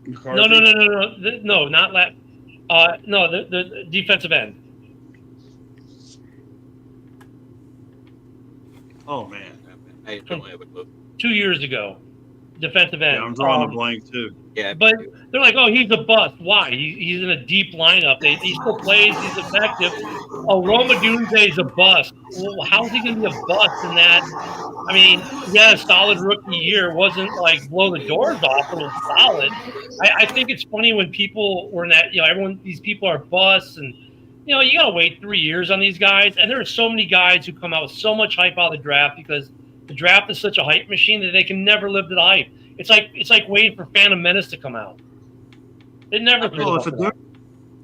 McCarthy? No, not left. No, the defensive end. Oh man, I don't have a clue. 2 years ago, defensive end. yeah, I'm drawing a blank too. Yeah, But they're like, oh, he's a bust. Why? He's in a deep lineup. He still plays. He's effective. Oh, Roma Dunze's a bust. Well, how's he going to be a bust in that? I mean, he had a solid rookie year. It wasn't like blow the doors off. It was solid. I think it's funny when people were in that, these people are busts and, you got to wait 3 years on these guys. And there are so many guys who come out with so much hype out of the draft because the draft is such a hype machine that they can never live to the hype. It's like waiting for Phantom Menace to come out. They never. Well,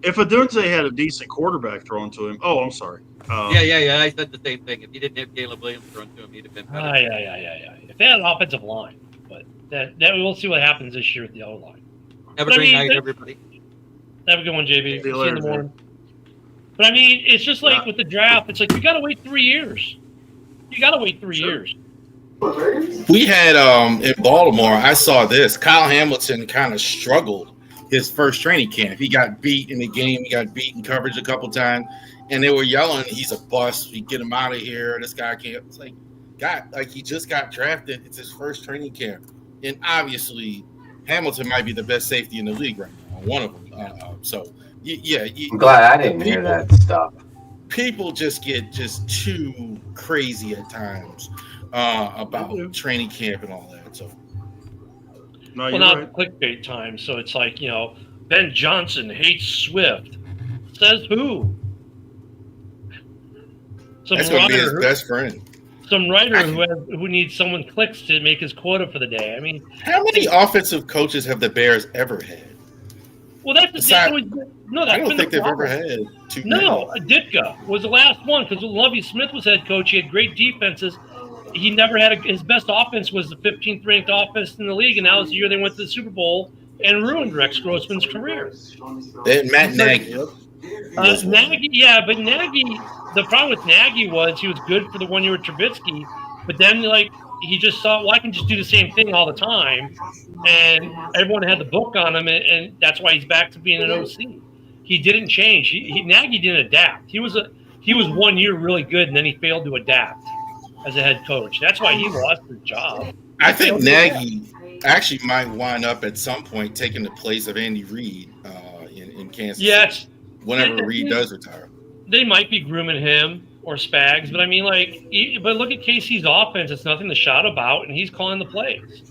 if Adunze had a decent quarterback thrown to him, I'm sorry. Yeah. I said the same thing. If he didn't have Caleb Williams thrown to him, he'd have been better. Yeah. If they had an offensive line, but that we'll see what happens this year with the O line. Have a great night, everybody. Have a good one, JB. See you See you in later, the morning. But I mean, it's just like with the draft. It's like you got to wait 3 years. You got to wait 3 years. We had in Baltimore, I saw this. Kyle Hamilton kind of struggled his first training camp. He got beat in the game. He got beat in coverage a couple times. And they were yelling, he's a bust. We get him out of here. This guy can't. It's like, God, like he just got drafted. It's his first training camp. And obviously, Hamilton might be the best safety in the league right now. One of them. I'm glad I didn't hear that stuff. People just get too crazy at times about training camp and all that. So, No, Well, you're not right. clickbait time. So it's like, Ben Johnson hates Swift. Says who? Some that's going to be his writer, best friend. some writer who needs someone clicks to make his quota for the day. I mean, How many offensive coaches have the Bears ever had? well, that's I always, no. That's I don't been think the they've ever problem. had two. No, Ditka was the last one because Lovie Smith was head coach. He had great defenses. He never had his best offense was the 15th ranked offense in the league, and that was the year they went to the Super Bowl and ruined Rex Grossman's career. They had Matt Nagy. Nagy, but Nagy, the problem with Nagy was he was good for the 1 year with Trubisky, but then he just thought, well, I can just do the same thing all the time, and everyone had the book on him, and that's why he's back to being an OC. He didn't change. Nagy didn't adapt. He was 1 year really good, and then he failed to adapt as a head coach. That's why he lost his job. I think Nagy actually might wind up at some point taking the place of Andy Reid in Kansas City. Yes. Whenever Reid does retire. They might be grooming him or Spags, but I mean, but look at KC's offense. It's nothing to shout about, and he's calling the plays.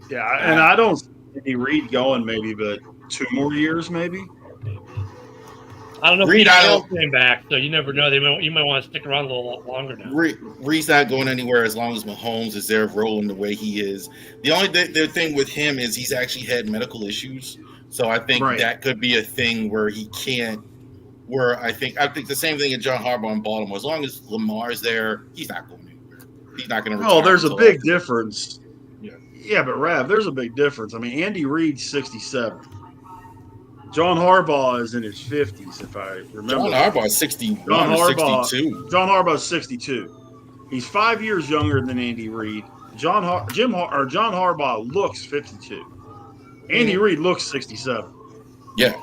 Yeah, and I don't see Andy Reid going maybe, but 2 more years maybe. I don't know Reid, if he's came back, so you never know. You might want to stick around a little longer now. Reid's not going anywhere as long as Mahomes is there rolling the way he is. The only the thing with him is he's actually had medical issues. So I think that could be a thing where he can't. Where I think the same thing in John Harbaugh in Baltimore. As long as Lamar's there, he's not going anywhere. He's not going to retire. Oh, there's a big difference. Yeah, but Rav, there's a big difference. I mean, Andy Reid's 67. John Harbaugh is in his 50s, if I remember. John Harbaugh is 61 or 62. John Harbaugh is 62. He's 5 years younger than Andy Reid. John Harbaugh looks 52. Andy Reid looks 67. Yeah.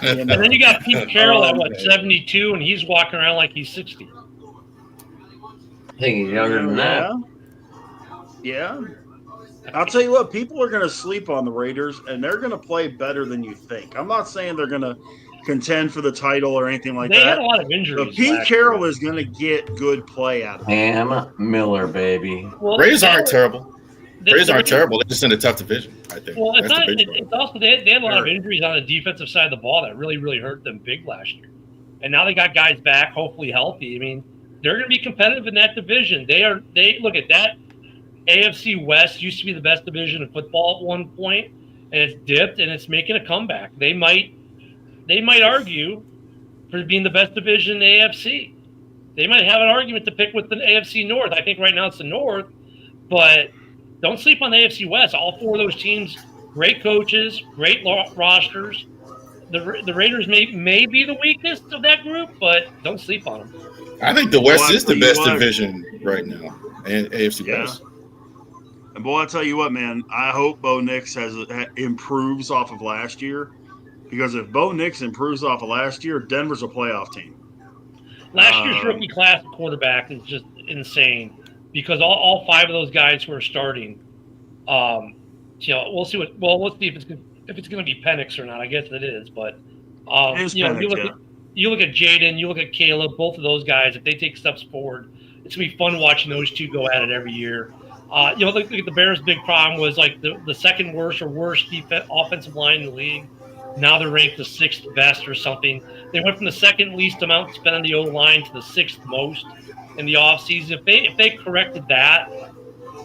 And then you got Pete Carroll at 72, and he's walking around like he's 60. I think he's younger than that. Yeah. I'll tell you what, people are going to sleep on the Raiders, and they're going to play better than you think. I'm not saying they're going to contend for the title or anything like that. They had a lot of injuries. But Pete Carroll is going to get good play out of it. Sam Miller, baby. Well, Raiders aren't terrible. Raiders aren't terrible. They're just in a tough division, I think. Well, it's also they had a lot of injuries on the defensive side of the ball that really, really hurt them big last year. And now they got guys back, hopefully healthy. I mean, they're going to be competitive in that division. They look at that. AFC West used to be the best division of football at one point, and it's dipped, and it's making a comeback. They might argue for being the best division in the AFC. They might have an argument to pick with the AFC North. I think right now it's the North, but don't sleep on the AFC West. All 4 of those teams, great coaches, great rosters. The Raiders may be the weakest of that group, but don't sleep on them. I think the West is the best division right now, and AFC West. And boy, I tell you what, man, I hope Bo Nix improves off of last year, because if Bo Nix improves off of last year, Denver's a playoff team. Last year's rookie class at quarterback is just insane because all 5 of those guys who are starting, we'll see let's see if it's going to be Penix or not. I guess it is, but It is Penix, you look at Jaden, you look at Caleb, both of those guys. If they take steps forward, it's gonna be fun watching those two go at it every year. Look at the Bears' big problem was like the second worst or worst offensive line in the league. Now they're ranked the 6th best or something. They went from the second least amount spent on the O-line to the 6th most in the offseason. If they corrected that,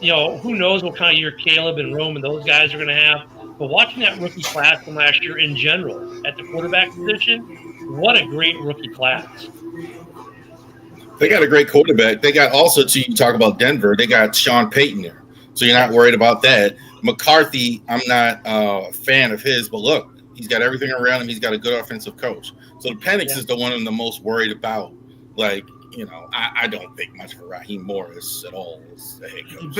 who knows what kind of year Caleb and Rome and those guys are going to have. But watching that rookie class from last year in general at the quarterback position, what a great rookie class. They got a great quarterback. They got also, too, you talk about Denver, they got Sean Payton there. So you're not worried about that. McCarthy, I'm not a fan of his, but look, he's got everything around him. He's got a good offensive coach. So the Penix is the one I'm the most worried about. Like, I don't think much for Raheem Morris at all as the head coach.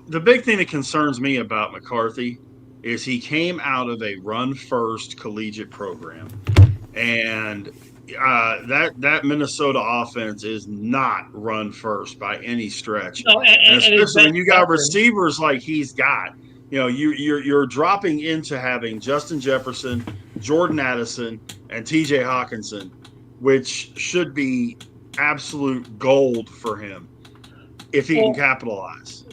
The big thing that concerns me about McCarthy is he came out of a run-first collegiate program. And that Minnesota offense is not run first by any stretch. No, and especially when you got receivers like he's got. You're dropping into having Justin Jefferson, Jordan Addison, and TJ Hawkinson, which should be absolute gold for him if he can capitalize.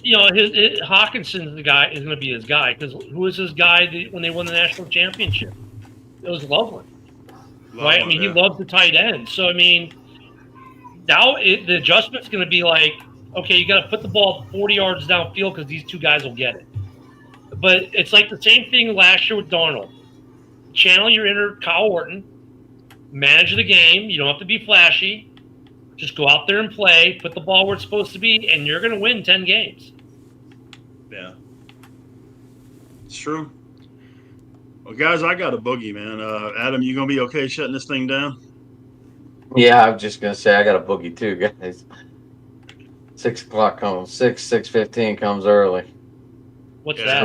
Hawkinson's the guy is going to be his guy because who was his guy when they won the national championship? It was Loveland. Right? I mean, he loves the tight end. So, I mean, now the adjustment's going to be like, okay, you got to put the ball 40 yards downfield because these two guys will get it. But it's like the same thing last year with Darnold. Channel your inner Kyle Orton, manage the game. You don't have to be flashy. Just go out there and play, put the ball where it's supposed to be, and you're going to win 10 games. Yeah. It's true. Well, guys, I got a boogie, man. Adam, you going to be okay shutting this thing down? Yeah, I'm just going to say I got a boogie too, guys. 6 o'clock comes. 6:15 comes early. What's that?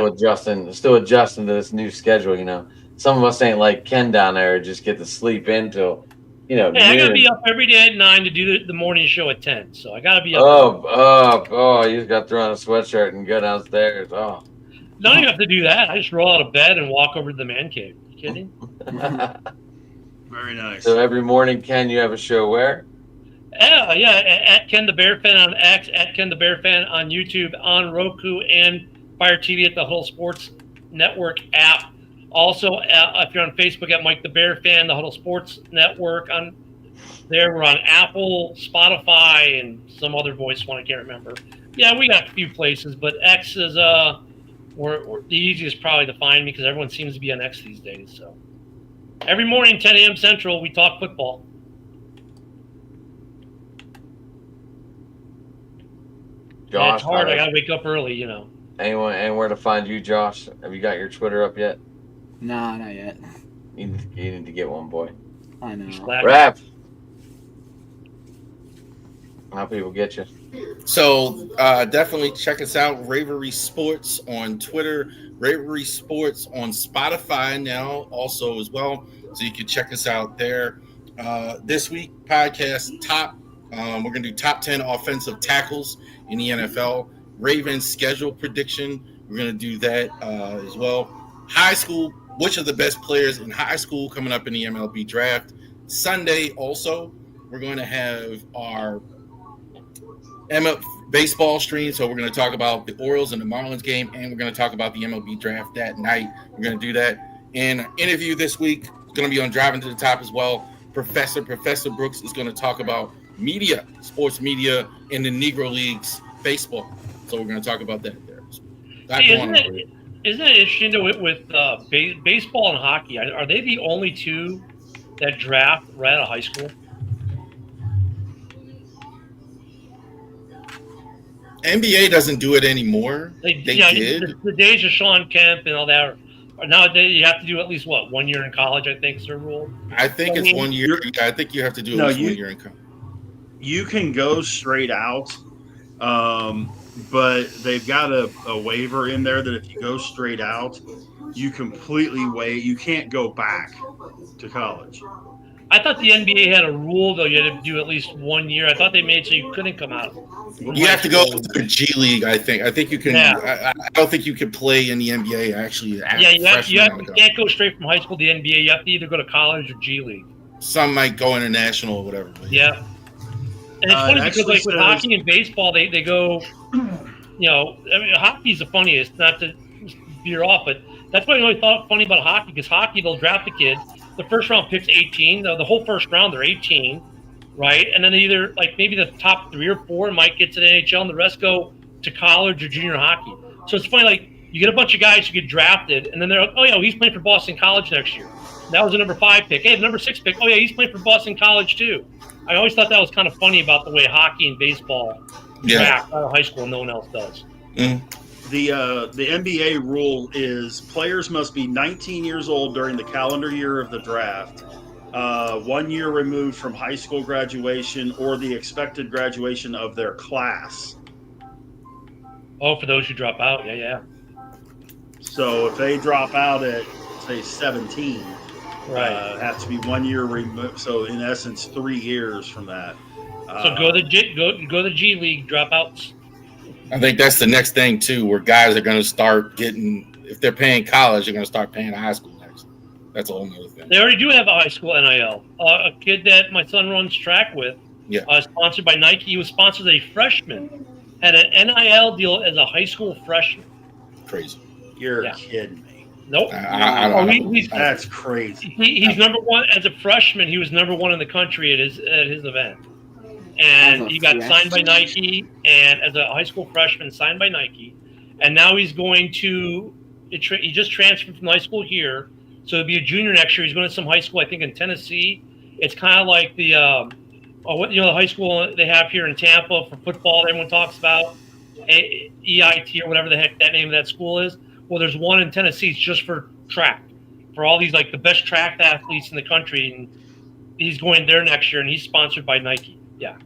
Still adjusting to this new schedule, Some of us ain't like Ken down there, just get to sleep in till, Hey, I got to be up every day at 9 to do the morning show at 10. So I got to be up. You just got to throw on a sweatshirt and go downstairs. Oh. No, you have to do that. I just roll out of bed and walk over to the man cave. You kidding? Very nice. So every morning, Ken, you have a show where? Yeah, at Ken the Bear Fan on X, at Ken the Bear Fan on YouTube, on Roku, and Fire TV at the Huddle Sports Network app. Also, if you're on Facebook at Mike the Bear Fan, the Huddle Sports Network on there. We're on Apple, Spotify, and some other voice one I can't remember. Yeah, we got a few places, but X is we're the easiest probably to find me because everyone seems to be on X these days. So every morning, 10 a.m. Central, we talk football. Josh, it's hard. I got to wake up early, Anywhere to find you, Josh? Have you got your Twitter up yet? Nah, not yet. You need to get one, boy. I know. Rap. How people get you? So definitely check us out, Ravery Sports on Twitter, Ravery Sports on Spotify now also as well. So you can check us out there. This week podcast we're going to do top 10 offensive tackles in the NFL. Ravens schedule prediction. We're going to do that as well. High school, which are the best players in high school coming up in the MLB draft. Sunday also, we're going to have our baseball stream. So we're going to talk about the Orioles and the Marlins game, and we're going to talk about the MLB draft that night. We're going to do that. And interview this week is going to be on Driving to the Top as well. Professor Brooks is going to talk about media, sports media in the Negro Leagues baseball. So we're going to talk about that there. Isn't it interesting with baseball and hockey? Are they the only two that draft right out of high school? NBA doesn't do it anymore. They did. The days of Sean Kemp and all that. Nowadays, you have to do at least 1 year in college. I think is the rule. I think it's 1 year. I think you have to do at least 1 year in college. You can go straight out But they've got a waiver in there that if you go straight out, you completely wait. You can't go back to college. I thought the NBA had a rule though. You had to do at least 1 year. I thought they made so you couldn't come out. You have to go to the G League, I think. I think you can. Yeah. I don't think you can play in the NBA actually. Yeah, you can't go straight from high school to the NBA. You have to either go to college or G League. Some might go international or whatever. Yeah. And it's funny because like with hockey and baseball, they go, you know, I mean, hockey's the funniest. Not to veer off, but that's what I always thought funny about hockey. Because hockey, they'll draft a kid. The first round picks 18. The whole first round, they're 18, right? And then they either like maybe the top 3 or 4 might get to the NHL, and the rest go to college or junior hockey. So it's funny, like you get a bunch of guys who get drafted, and then they're like, oh yeah, he's playing for Boston College next year. That was the number 5 pick. Hey, the number 6 pick. Oh yeah, he's playing for Boston College too. I always thought that was kind of funny about the way hockey and baseball draft out of high school, and no one else does. Mm. The NBA rule is players must be 19 years old during the calendar year of the draft, 1 year removed from high school graduation or the expected graduation of their class. Oh, for those who drop out, yeah. So if they drop out at say 17, right, have to be 1 year removed. So in essence, 3 years from that. So go to the G League dropouts. I think that's the next thing too, where guys are going to start getting. If they're paying college, they're going to start paying high school next. That's a whole nother thing. They already do have a high school NIL. A kid that my son runs track with, sponsored by Nike. He was sponsored as a freshman, had an NIL deal as a high school freshman. Crazy. You're kidding me. Nope. That's crazy. He's number 1 as a freshman. He was number 1 in the country at his event, and he got signed by Nike. And as a high school freshman, signed by Nike, and now he's going to. He just transferred from high school here, so he'll be a junior next year. He's going to some high school, I think, in Tennessee. It's kind of like the the high school they have here in Tampa for football. That everyone talks about EIT or whatever the heck that name of that school is. Well, there's one in Tennessee just for track, for all these like the best track athletes in the country, and he's going there next year, and he's sponsored by Nike. Yeah,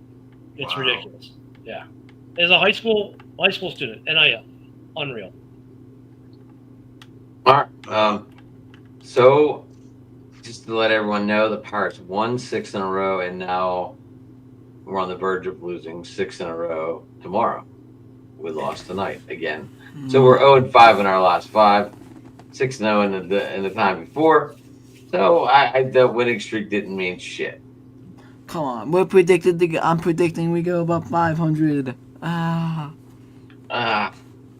it's ridiculous. Yeah, as a high school student, NIL, unreal. All right. So just to let everyone know, the Pirates won 6 in a row, and now we're on the verge of losing 6 in a row tomorrow. We lost tonight again. So we're 0-5 in our last 5, 6-0 in the time before. So the winning streak didn't mean shit. Come on, I'm predicting we go about 500.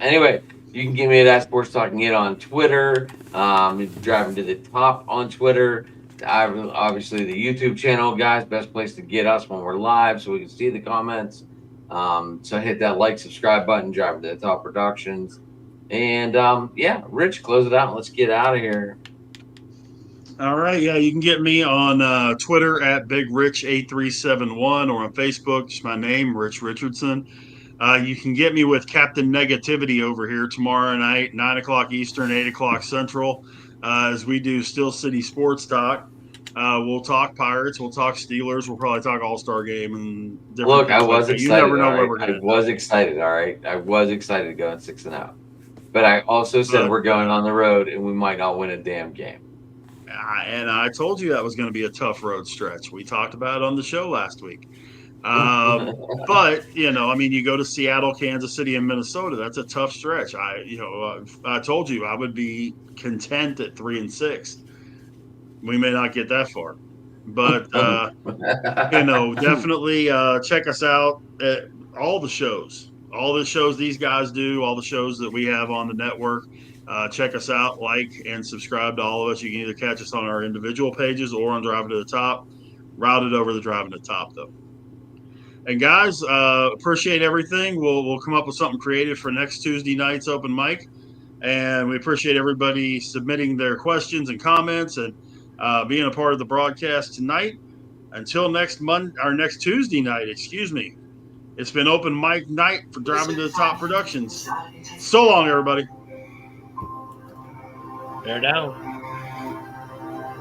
Anyway, you can give me that Sports Talking It on Twitter. Driving to the Top on Twitter. Obviously, the YouTube channel, guys. Best place to get us when we're live, so we can see the comments. So hit that like, subscribe button. Driving to the Top Productions, and Rich, close it out. And let's get out of here. All right, you can get me on Twitter at BigRich8371 or on Facebook, just my name, Rich Richardson. You can get me with Captain Negativity over here tomorrow night, 9 o'clock Eastern, 8 o'clock Central, as we do Steel City Sports Talk. We'll talk Pirates, we'll talk Steelers, we'll probably talk All-Star Game and different Look, things I was like excited. You never know where we're going. I was excited, all right? I was excited to go in 6-0. But I also said we're going on the road and we might not win a damn game. And I told you that was going to be a tough road stretch. We talked about it on the show last week. But, you go to Seattle, Kansas City, and Minnesota. That's a tough stretch. I told you I would be content at 3-6. We may not get that far. But, definitely check us out at all the shows. All the shows these guys do, all the shows that we have on the network. Check us out, like, and subscribe to all of us. You can either catch us on our individual pages or on Driving to the Top. Routed over the Driving to the Top, though. And guys, appreciate everything. We'll come up with something creative for next Tuesday night's open mic. And we appreciate everybody submitting their questions and comments and being a part of the broadcast tonight. Until next Tuesday night, excuse me. It's been open mic night for Driving to the Top Productions. So long, everybody. Bear down.